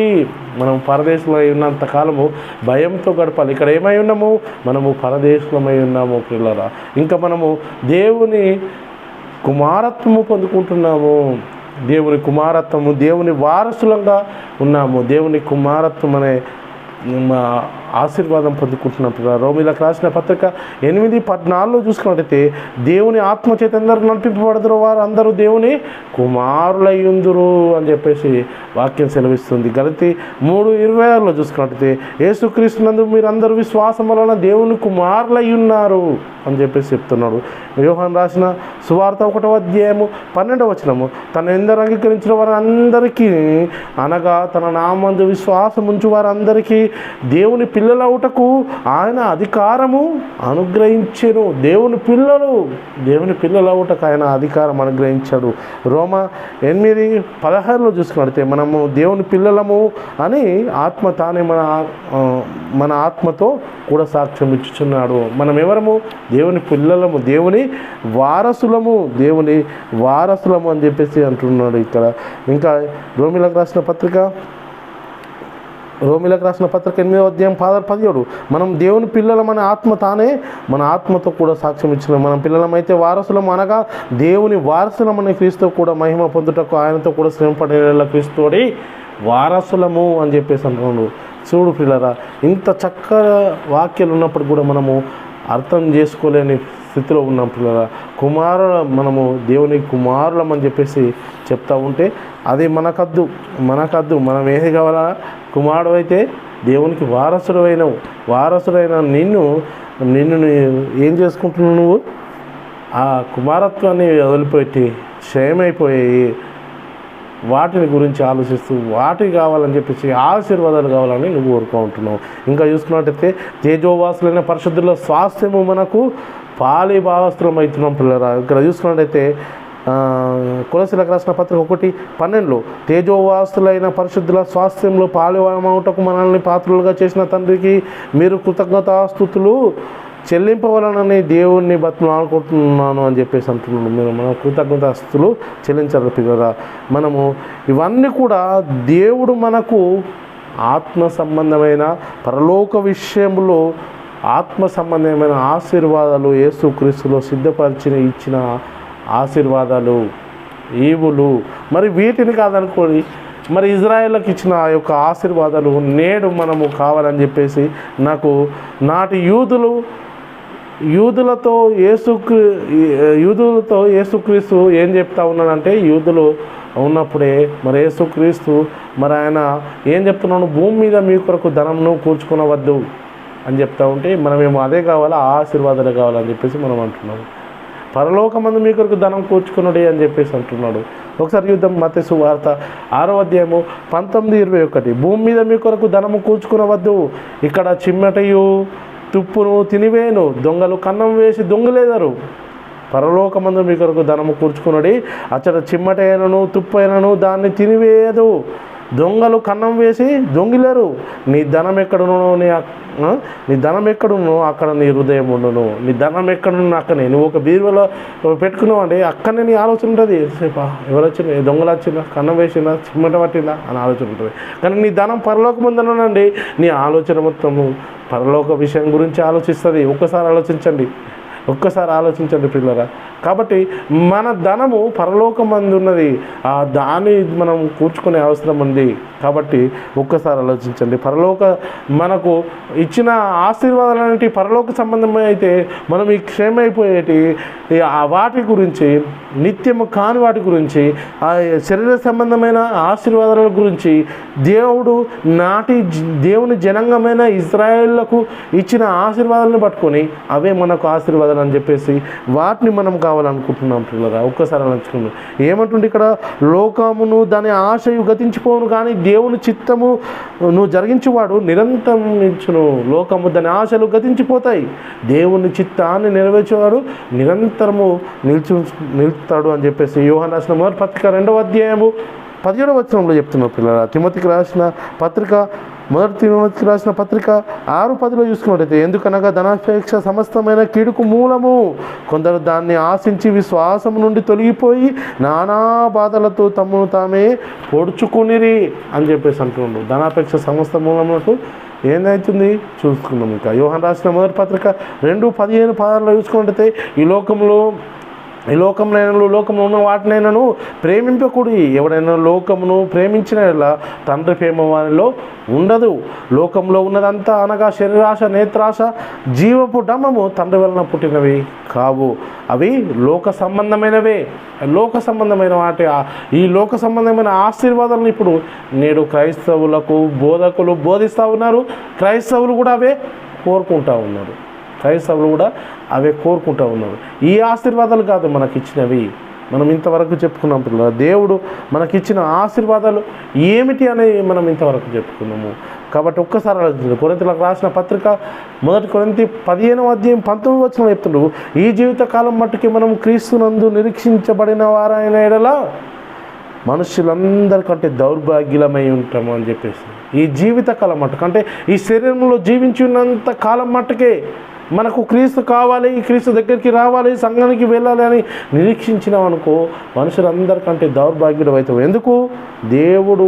మనం పరదేశంలో ఉన్నంత కాలము భయంతో గడపాలి. ఇక్కడ ఏమై ఉన్నాము? మనము పరదేశులమై ఉన్నాము పిల్లరా. ఇంకా మనము దేవుని కుమారత్వము పొందుకుంటున్నాము. దేవుని కుమారత్వము, దేవుని వారసులంగా ఉన్నాము. దేవుని కుమారత్వం అనే ఆశీర్వాదం పొందుకుంటున్నాం. రోమీలకు రాసిన పత్రిక 8:14 చూసుకున్నట్టయితే దేవుని ఆత్మచేత అందరూ నడిపింపబడదురు, వారు అందరూ దేవుని కుమారులయ్యుందురు అని చెప్పేసి వాక్యం సెలవిస్తుంది. గలతీ 3:26 చూసుకున్నట్టయితే యేసుక్రీస్తునందు మీరు అందరూ విశ్వాసం వలన దేవుని కుమారులై ఉన్నారు అని చెప్పేసి చెప్తున్నాడు. యోహాను రాసిన సువార్త 1వ అధ్యాయము 12వ వచనము. తను ఎందరు అంగీకరించిన వారందరికీ అనగా తన నామందు విశ్వాసం ఉంచు వారందరికీ దేవుని పిల్లలవుటకు ఆయన అధికారము అనుగ్రహించెను. దేవుని పిల్లలవుటకు ఆయన అధికారం అనుగ్రహించాడు. రోమా 8:16 చూసుకున్నట్లయితే మనము దేవుని పిల్లలము అని ఆత్మ తానే మన ఆత్మతో కూడా సాక్ష్యం ఇచ్చుచున్నాడు. మనం ఎవరము? దేవుని పిల్లలము, దేవుని వారసులము అని చెప్పేసి అంటున్నాడు ఇక్కడ. ఇంకా రోమీలకు రాసిన పత్రిక 8వ అధ్యాయం 17 మనం దేవుని పిల్లలమని ఆత్మ తానే మన ఆత్మతో కూడా సాక్ష్యం ఇచ్చిన. మనం పిల్లలమైతే వారసులం అనగా దేవుని వారసులమని క్రీస్తు కూడా మహిమ పొందుటకు ఆయనతో కూడా శ్రమపడిన క్రీస్తుడి వారసులము అని చెప్పేసి అంటున్నాడు. చూడు పిల్లరా, ఇంత చక్కగా వాక్యాలు ఉన్నప్పుడు కూడా మనము అర్థం చేసుకోలేని స్థితిలో ఉన్నాం పిల్లరా. మనము దేవుని కుమారులం అని చెప్పేసి చెప్తా ఉంటే అది మనకద్దు. మనం ఏది కావాలా? కుమారుడు అయితే దేవునికి వారసుడైన నిన్ను ఏం చేసుకుంటున్నావు? నువ్వు ఆ కుమారత్వాన్ని వదిలిపెట్టి క్షయమైపోయి వాటిని గురించి ఆలోచిస్తూ వాటికి కావాలని చెప్పేసి ఆశీర్వాదాలు కావాలని నువ్వు కోరుకుంటున్నావు. ఇంకా చూసుకున్నట్టయితే తేజోవాసులైన పరిశుద్ధుల స్వాస్థ్యము మనకు పాలి భాగస్థులం అవుతున్నాం పిల్లరా. ఇక్కడ చూసుకున్నట్టయితే కొలసీలకు రాసిన పత్రిక 1:12 తేజోవాసులైన పరిశుద్ధుల స్వాస్థ్యంలో పాలువామవుటకు మనల్ని పాత్రులుగా చేసిన తండ్రికి మీరు కృతజ్ఞతాస్తుతులు చెల్లింపవలనని దేవుణ్ణి బతిమాలుకుంటున్నాను అని చెప్పేసి అంటున్నాడు. మనం కృతజ్ఞతాస్తుతులు చెల్లించాలి పిల్లరా. మనము ఇవన్నీ కూడా దేవుడు మనకు ఆత్మ సంబంధమైన పరలోక విషయంలో ఆత్మ సంబంధమైన ఆశీర్వాదాలు యేసుక్రీస్తులో ఇచ్చిన ఆశీర్వాదాలు, ఈవులు, మరి వీటిని కాదనుకోని మరి ఇజ్రాయేల్కి ఇచ్చిన ఆ యొక్క ఆశీర్వాదాలు నేడు మనము కావాలని చెప్పేసి నాకు నాటి యూదులతో యేసుక్రీస్తు ఏం చెప్తా ఉన్నాడంటే, యూదులు ఉన్నప్పుడే మరి యేసుక్రీస్తు మరి ఆయన ఏం చెప్తున్నాడు? భూమి మీద మీ కొరకు ధనంను కూర్చుకునవద్దు అని చెప్తా ఉంటే మనమేమో అదే కావాలా, ఆ ఆశీర్వాదాలు కావాలని చెప్పేసి మనం అంటున్నాము. పరలోకమందు మీ కొరకు ధనం కూర్చుకున్నాడే అని చెప్పేసి అంటున్నాడు. ఒకసారి యుద్ధం మత్తయి సువార్త 6వ అధ్యాయము 19-21 భూమి మీద మీ కొరకు ధనము కూర్చుకునవద్దు, ఇక్కడ చిమ్మటయు తుప్పును తినివేను, దొంగలు కన్నం వేసి దొంగిలేదరు. పరలోకమందు మీ కొరకు ధనము కూర్చుకున్నది, అచ్చట చిమ్మటైనను తుప్పైనను దాన్ని తినివేయదు. దొంగలు కన్నం వేసి దొంగిలేరు. నీ ధనం ఎక్కడునో నీ ధనం ఎక్కడున్నో అక్కడ నీ హృదయం ఉండును. నీ ధనం ఎక్కడున్నా అక్కడనే. నువ్వు ఒక బీరువలో పెట్టుకున్నావు అంటే అక్కడనే నీ ఆలోచన ఉంటుంది. సేపా ఎవరు వచ్చింది, దొంగలు వచ్చిందా, కన్నం వేసిందా, చిమ్మట పట్టిందా అని ఆలోచన ఉంటుంది. కానీ నీ ధనం పరలోకం ఉందనండి, నీ ఆలోచన మొత్తము పరలోక విషయం గురించి ఆలోచిస్తుంది. ఒక్కసారి ఆలోచించండి పిల్లరా. కాబట్టి మన ధనము పరలోకమందు ఉన్నది, ఆ దాన్ని మనం కూర్చుకునే అవసరం ఉంది. కాబట్టి ఒక్కసారి ఆలోచించండి. మనకు ఇచ్చిన ఆశీర్వాదాలన్నిటి పరలోక సంబంధమే అయితే మనం ఈ క్షేమైపోయేటి వాటి గురించి, నిత్యము కాని వాటి గురించి, ఆ శరీర సంబంధమైన ఆశీర్వాదాల గురించి, దేవుని జనాంగమైన ఇజ్రాయేళ్లకు ఇచ్చిన ఆశీర్వాదాలను పట్టుకొని అవే మనకు ఆశీర్వాదాలు అని చెప్పేసి వాటిని మనం కావాలనుకుంటున్నాం పిల్లరా. ఒక్కసారి ఆలోచించుకున్నాం. ఏమంటుండే ఇక్కడ, లోకమును దాని ఆశయు గతించిపోవును కానీ దేవుని చిత్తము నువ్వు జరిగించేవాడు నిరంతరం నిల్చును. లోకము దాని ఆశలు గతించిపోతాయి, దేవుని చిత్తాన్ని నెరవేర్చేవాడు నిరంతరము నిలుస్తాడు అని చెప్పేసి యోహాను రాసిన మొదటి పత్రిక 2వ అధ్యాయము 17వ వచనంలో చెప్తున్నారు పిల్లరా. తిమోతికి రాసిన పత్రిక, మొదటి తిమోతికి రాసిన పత్రిక 6:10లో చూసుకున్నట్టయితే, ఎందుకనగా ధనాపేక్ష సమస్తమైన కీడుకు మూలము, కొందరు దాన్ని ఆశించి విశ్వాసం నుండి తొలగిపోయి నానా బాధలతో తమను తామే పొడుచుకునిరి అని చెప్పేసి అంటున్నాడు. ధనాపేక్ష సమస్త మూలములకు ఏదైతుంది చూసుకున్నాం. ఇంకా యోహాను రాసిన మొదటి పత్రిక 2:15-16లో చూసుకున్నట్టయితే, ఈ లోకంలో ఉన్న వాటినైనాను ప్రేమింపకూడదు. ఎవడైనా లోకమును ప్రేమించిన తండ్రి ప్రేమ వారిలో ఉండదు. లోకంలో ఉన్నదంతా అనగా శరీరాశ, నేత్రాశ, జీవపు డమ్మము తండ్రి వలన పుట్టినవి కావు, అవి లోక సంబంధమైనవే. లోక సంబంధమైన వాటి ఈ లోక సంబంధమైన ఆశీర్వాదాలను ఇప్పుడు నేడు క్రైస్తవులకు బోధకులు బోధిస్తూ ఉన్నారు. క్రైస్తవులు కూడా అవే కోరుకుంటూ ఉన్నారు. ఈ ఆశీర్వాదాలు కాదు మనకిచ్చినవి. మనం ఇంతవరకు చెప్పుకున్నాం పిల్లలు. దేవుడు మనకిచ్చిన ఆశీర్వాదాలు ఏమిటి అనేది మనం ఇంతవరకు చెప్పుకున్నాము. కాబట్టి ఒక్కసారి ఆలోచించండి. కొరింథీయులకు రాసిన పత్రిక 1 కొరింథీ 15వ అధ్యాయం 19వ వచనం చెప్తుండు, ఈ జీవితకాలం మట్టుకి మనం క్రీస్తునందు నిరీక్షించబడిన వారైన ఎడల మనుషులందరికంటే దౌర్భాగ్యులమై ఉంటాము అని చెప్పేసి. ఈ జీవితకాలం మట్టుకు అంటే ఈ శరీరంలో జీవించినంత కాలం మట్టుకే మనకు క్రీస్తు కావాలి, ఈ క్రీస్తు దగ్గరికి రావాలి, సంఘానికి వెళ్ళాలి అని నిరీక్షించినాం అనుకో, మనుషులందరికంటే దౌర్భాగ్యుడు అవుతావు. ఎందుకు? దేవుడు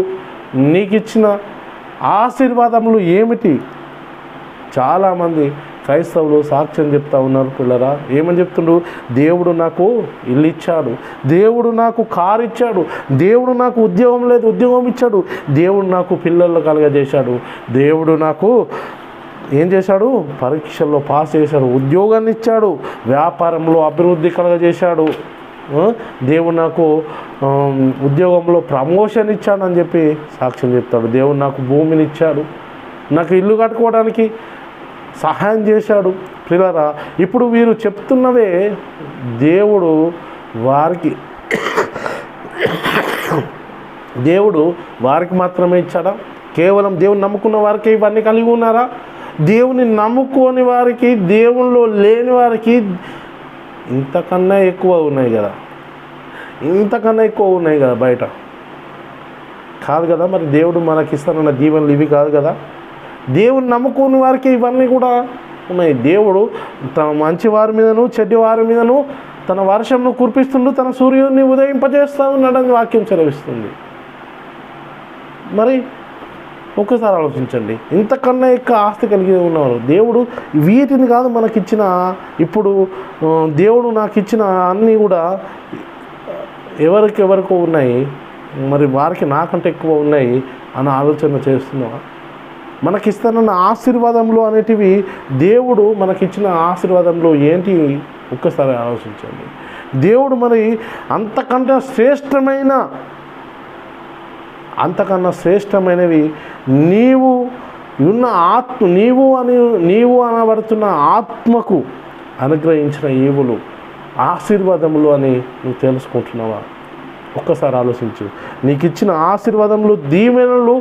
నీకు ఇచ్చిన ఆశీర్వాదములు ఏమిటి? చాలామంది క్రైస్తవులు సాక్ష్యం చెప్తా ఉన్నారు పిల్లరా. ఏమని చెప్తుండు? దేవుడు నాకు ఇల్లు ఇచ్చాడు, దేవుడు నాకు కారు ఇచ్చాడు, దేవుడు నాకు ఉద్యోగం లేదు ఉద్యోగం ఇచ్చాడు, దేవుడు నాకు పిల్లలు కలగజేశాడు, దేవుడు నాకు ఏం చేశాడు? పరీక్షల్లో పాస్ చేశాడు, ఉద్యోగాన్ని ఇచ్చాడు, వ్యాపారంలో అభివృద్ధి కలగజేశాడు, దేవుడు నాకు ఉద్యోగంలో ప్రమోషన్ ఇచ్చాడు అని చెప్పి సాక్ష్యం చెప్తాడు. దేవుడు నాకు భూమిని ఇచ్చాడు, నాకు ఇల్లు కట్టుకోవడానికి సహాయం చేశాడు. పిల్లరా, ఇప్పుడు వీరు చెప్తున్నవే దేవుడు వారికి మాత్రమే ఇచ్చాడా? కేవలం దేవుని నమ్ముకున్న వారికి ఇవన్నీ కలిగి ఉన్నారా? దేవుని నమ్ముకోని వారికి, దేవునిలో లేని వారికి ఇంతకన్నా ఎక్కువ ఉన్నాయి కదా బయట. కాదు కదా మరి దేవుడు మనకిస్తానన్న దీవెనలు ఇవి కాదు కదా. దేవుని నమ్ముకోని వారికి ఇవన్నీ కూడా ఉన్నాయి. దేవుడు తన మంచి వారి మీదను చెడ్డ వారి మీదను తన వర్షంను కురిపిస్తుండు, తన సూర్యుడిని ఉదయింపజేస్తూ ఉన్నాడని వాక్యం సెలవిస్తుంది. మరి ఒక్కసారి ఆలోచించండి, ఇంతకన్నా ఎక్కువ ఆస్తి కలిగి ఉన్నవారు దేవుడు వీటిని కాదు మనకిచ్చిన. ఇప్పుడు దేవుడు నాకు ఇచ్చిన అన్నీ కూడా ఎవరికెవరికో ఉన్నాయి, మరి వారికి నాకంటే ఎక్కువ ఉన్నాయి అని ఆలోచన చేస్తున్నావా? మనకిస్తానన్న ఆశీర్వాదంలో అనేటివి, దేవుడు మనకిచ్చిన ఆశీర్వాదంలో ఏంటి ఒక్కసారి ఆలోచించండి. దేవుడు మరి అంతకన్నా శ్రేష్టమైనవి నీవు అనబడుతున్న ఆత్మకు అనుగ్రహించిన ఈవులు, ఆశీర్వాదములు అని నువ్వు తెలుసుకుంటున్నావా? ఒక్కసారి ఆలోచించు. నీకు ఇచ్చిన ఆశీర్వాదములు, దీవెనలు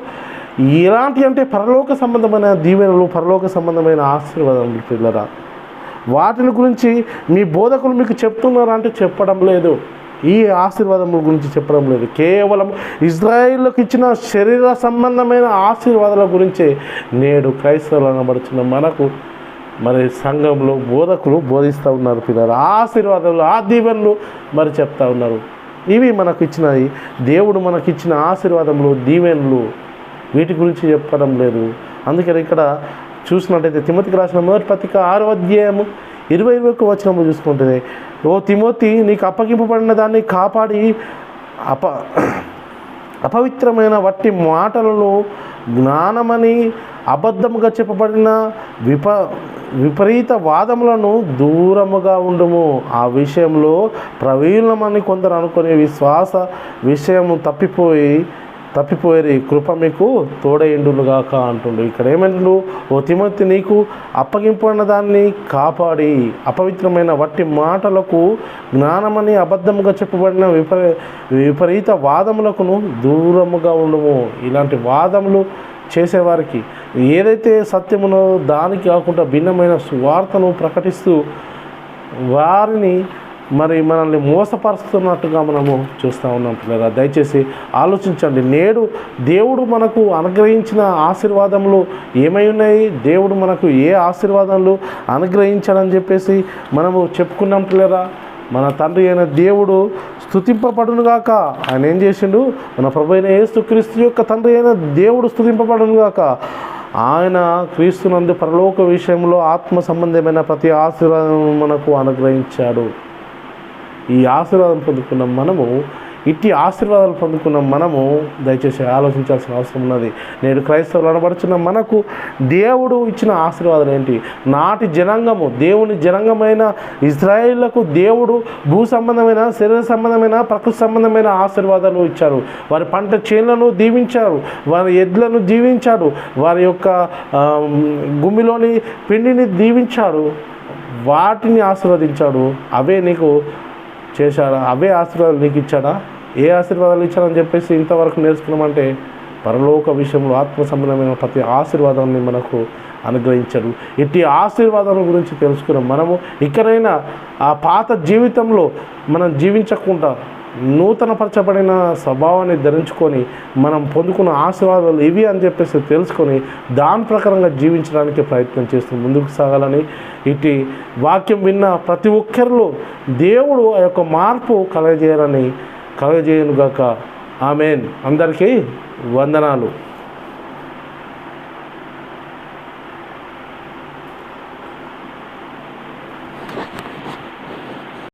ఎలాంటి అంటే పరలోక సంబంధమైన దీవెనలు, పరలోక సంబంధమైన ఆశీర్వాదాలు పిల్లరా. వాటిని గురించి మీ బోధకులు మీకు చెప్తున్నారా అంటే చెప్పడం లేదు. ఈ ఆశీర్వాదముల గురించి చెప్పడం లేదు. కేవలం ఇజ్రాయేలుకి ఇచ్చిన శరీర సంబంధమైన ఆశీర్వాదాల గురించే నేడు క్రైస్తవులు అనబడుతున్న మనకు మరి సంఘంలో బోధకులు బోధిస్తూ ఉన్నారు పిల్లలు. ఆశీర్వాదాలు, ఆ దీవెనలు మరి చెప్తా ఉన్నారు. ఇవి మనకు ఇచ్చినవి, దేవుడు మనకిచ్చిన ఆశీర్వాదములు, దీవెనలు, వీటి గురించి చెప్పడం లేదు. అందుకని ఇక్కడ చూసినట్టయితే తిమోతికి రాసిన మొదటి పత్రిక 6వ అధ్యాయము 20 వచనము చూసుకుంటుంది. ఓ తిమోతి, నీకు అప్పగింపబడిన దాన్ని కాపాడి అపవిత్రమైన వట్టి మాటలను, జ్ఞానమని అబద్ధముగా చెప్పబడిన విపరీత వాదములను దూరముగా ఉండుము. ఆ విషయంలో ప్రవీణమని కొందరు అనుకునే విశ్వాస విషయము తప్పిపోయి కృప మీకు తోడైండుగాక అంటుండు. ఇక్కడ ఏమంటుండు? ఓ తిమోతి, నీకు అప్పగింపబడిన దాన్ని కాపాడి అపవిత్రమైన వట్టి మాటలకు, జ్ఞానమని అబద్ధముగా చెప్పబడిన విపరీత వాదములకును దూరముగా ఉండము. ఇలాంటి వాదములు చేసేవారికి ఏదైతే సత్యమునో దానికి కాకుండా భిన్నమైన సువార్తను ప్రకటిస్తూ వారిని మరి మనల్ని మోసపరుస్తున్నట్టుగా మనము చూస్తూ ఉన్నాం పిల్లరా. దయచేసి ఆలోచించండి. నేడు దేవుడు మనకు అనుగ్రహించిన ఆశీర్వాదములు ఏమై ఉన్నాయి? దేవుడు మనకు ఏ ఆశీర్వాదాలు అనుగ్రహించాడని చెప్పేసి మనము చెప్పుకున్నాం పిల్లరా. మన తండ్రి అయిన దేవుడు స్తుతింపబడునుగాక. ఆయన ఏం చేసిండు? మన ప్రభు అయిన యేసుక్రీస్తు యొక్క తండ్రి అయిన దేవుడు స్తుతింపబడునుగాక. ఆయన క్రీస్తునందు పరలోక విషయంలో ఆత్మ సంబంధమైన ప్రతి ఆశీర్వాదం మనకు అనుగ్రహించాడు. ఈ ఆశీర్వాదం పొందుకున్న మనము, ఇట్టి ఆశీర్వాదాలు పొందుకున్న మనము దయచేసి ఆలోచించాల్సిన అవసరం ఉన్నది. నేడు క్రైస్తవులు అనబడుచున్న మనకు దేవుడు ఇచ్చిన ఆశీర్వాదాలు ఏంటి? నాటి జనాంగము, దేవుని జనాంగమైన ఇజ్రాయేళ్లకు దేవుడు భూ సంబంధమైన, శరీర సంబంధమైన, ప్రకృతి సంబంధమైన ఆశీర్వాదాలు ఇచ్చారు. వారి పంట చేనులను దీవించారు, వారి ఎడ్లను దీవించాడు, వారి యొక్క గుమ్మిలోని పిండిని దీవించాడు, వాటిని ఆశీర్వదించాడు. అవే నీకు చేశాడా? అవే ఆశీర్వాదాలు నీకు ఇచ్చాడా? ఏ ఆశీర్వాదాలు ఇచ్చాడని చెప్పేసి ఇంతవరకు నేర్చుకున్నామంటే పరలోక విషయంలో ఆత్మ సంబంధమైన ప్రతి ఆశీర్వాదాన్ని మనకు అనుగ్రహించాడు. ఇట్టి ఆశీర్వాదాల గురించి తెలుసుకున్నాం. మనము ఇకనైనా ఆ పాత జీవితంలో మనం జీవించకుండా నూతనపరచబడిన స్వభావాన్ని ధరించుకొని మనం పొందుకున్న ఆశీర్వాదాలు ఇవి అని చెప్పేసి తెలుసుకొని దాని ప్రకారంగా జీవించడానికి ప్రయత్నం చేస్తూ ముందుకు సాగాలని, ఇటు వాక్యం విన్న ప్రతి ఒక్కరిలో దేవుడు ఆ యొక్క మార్పు కలగజేయనుగాక. ఆమేన్. అందరికీ వందనాలు.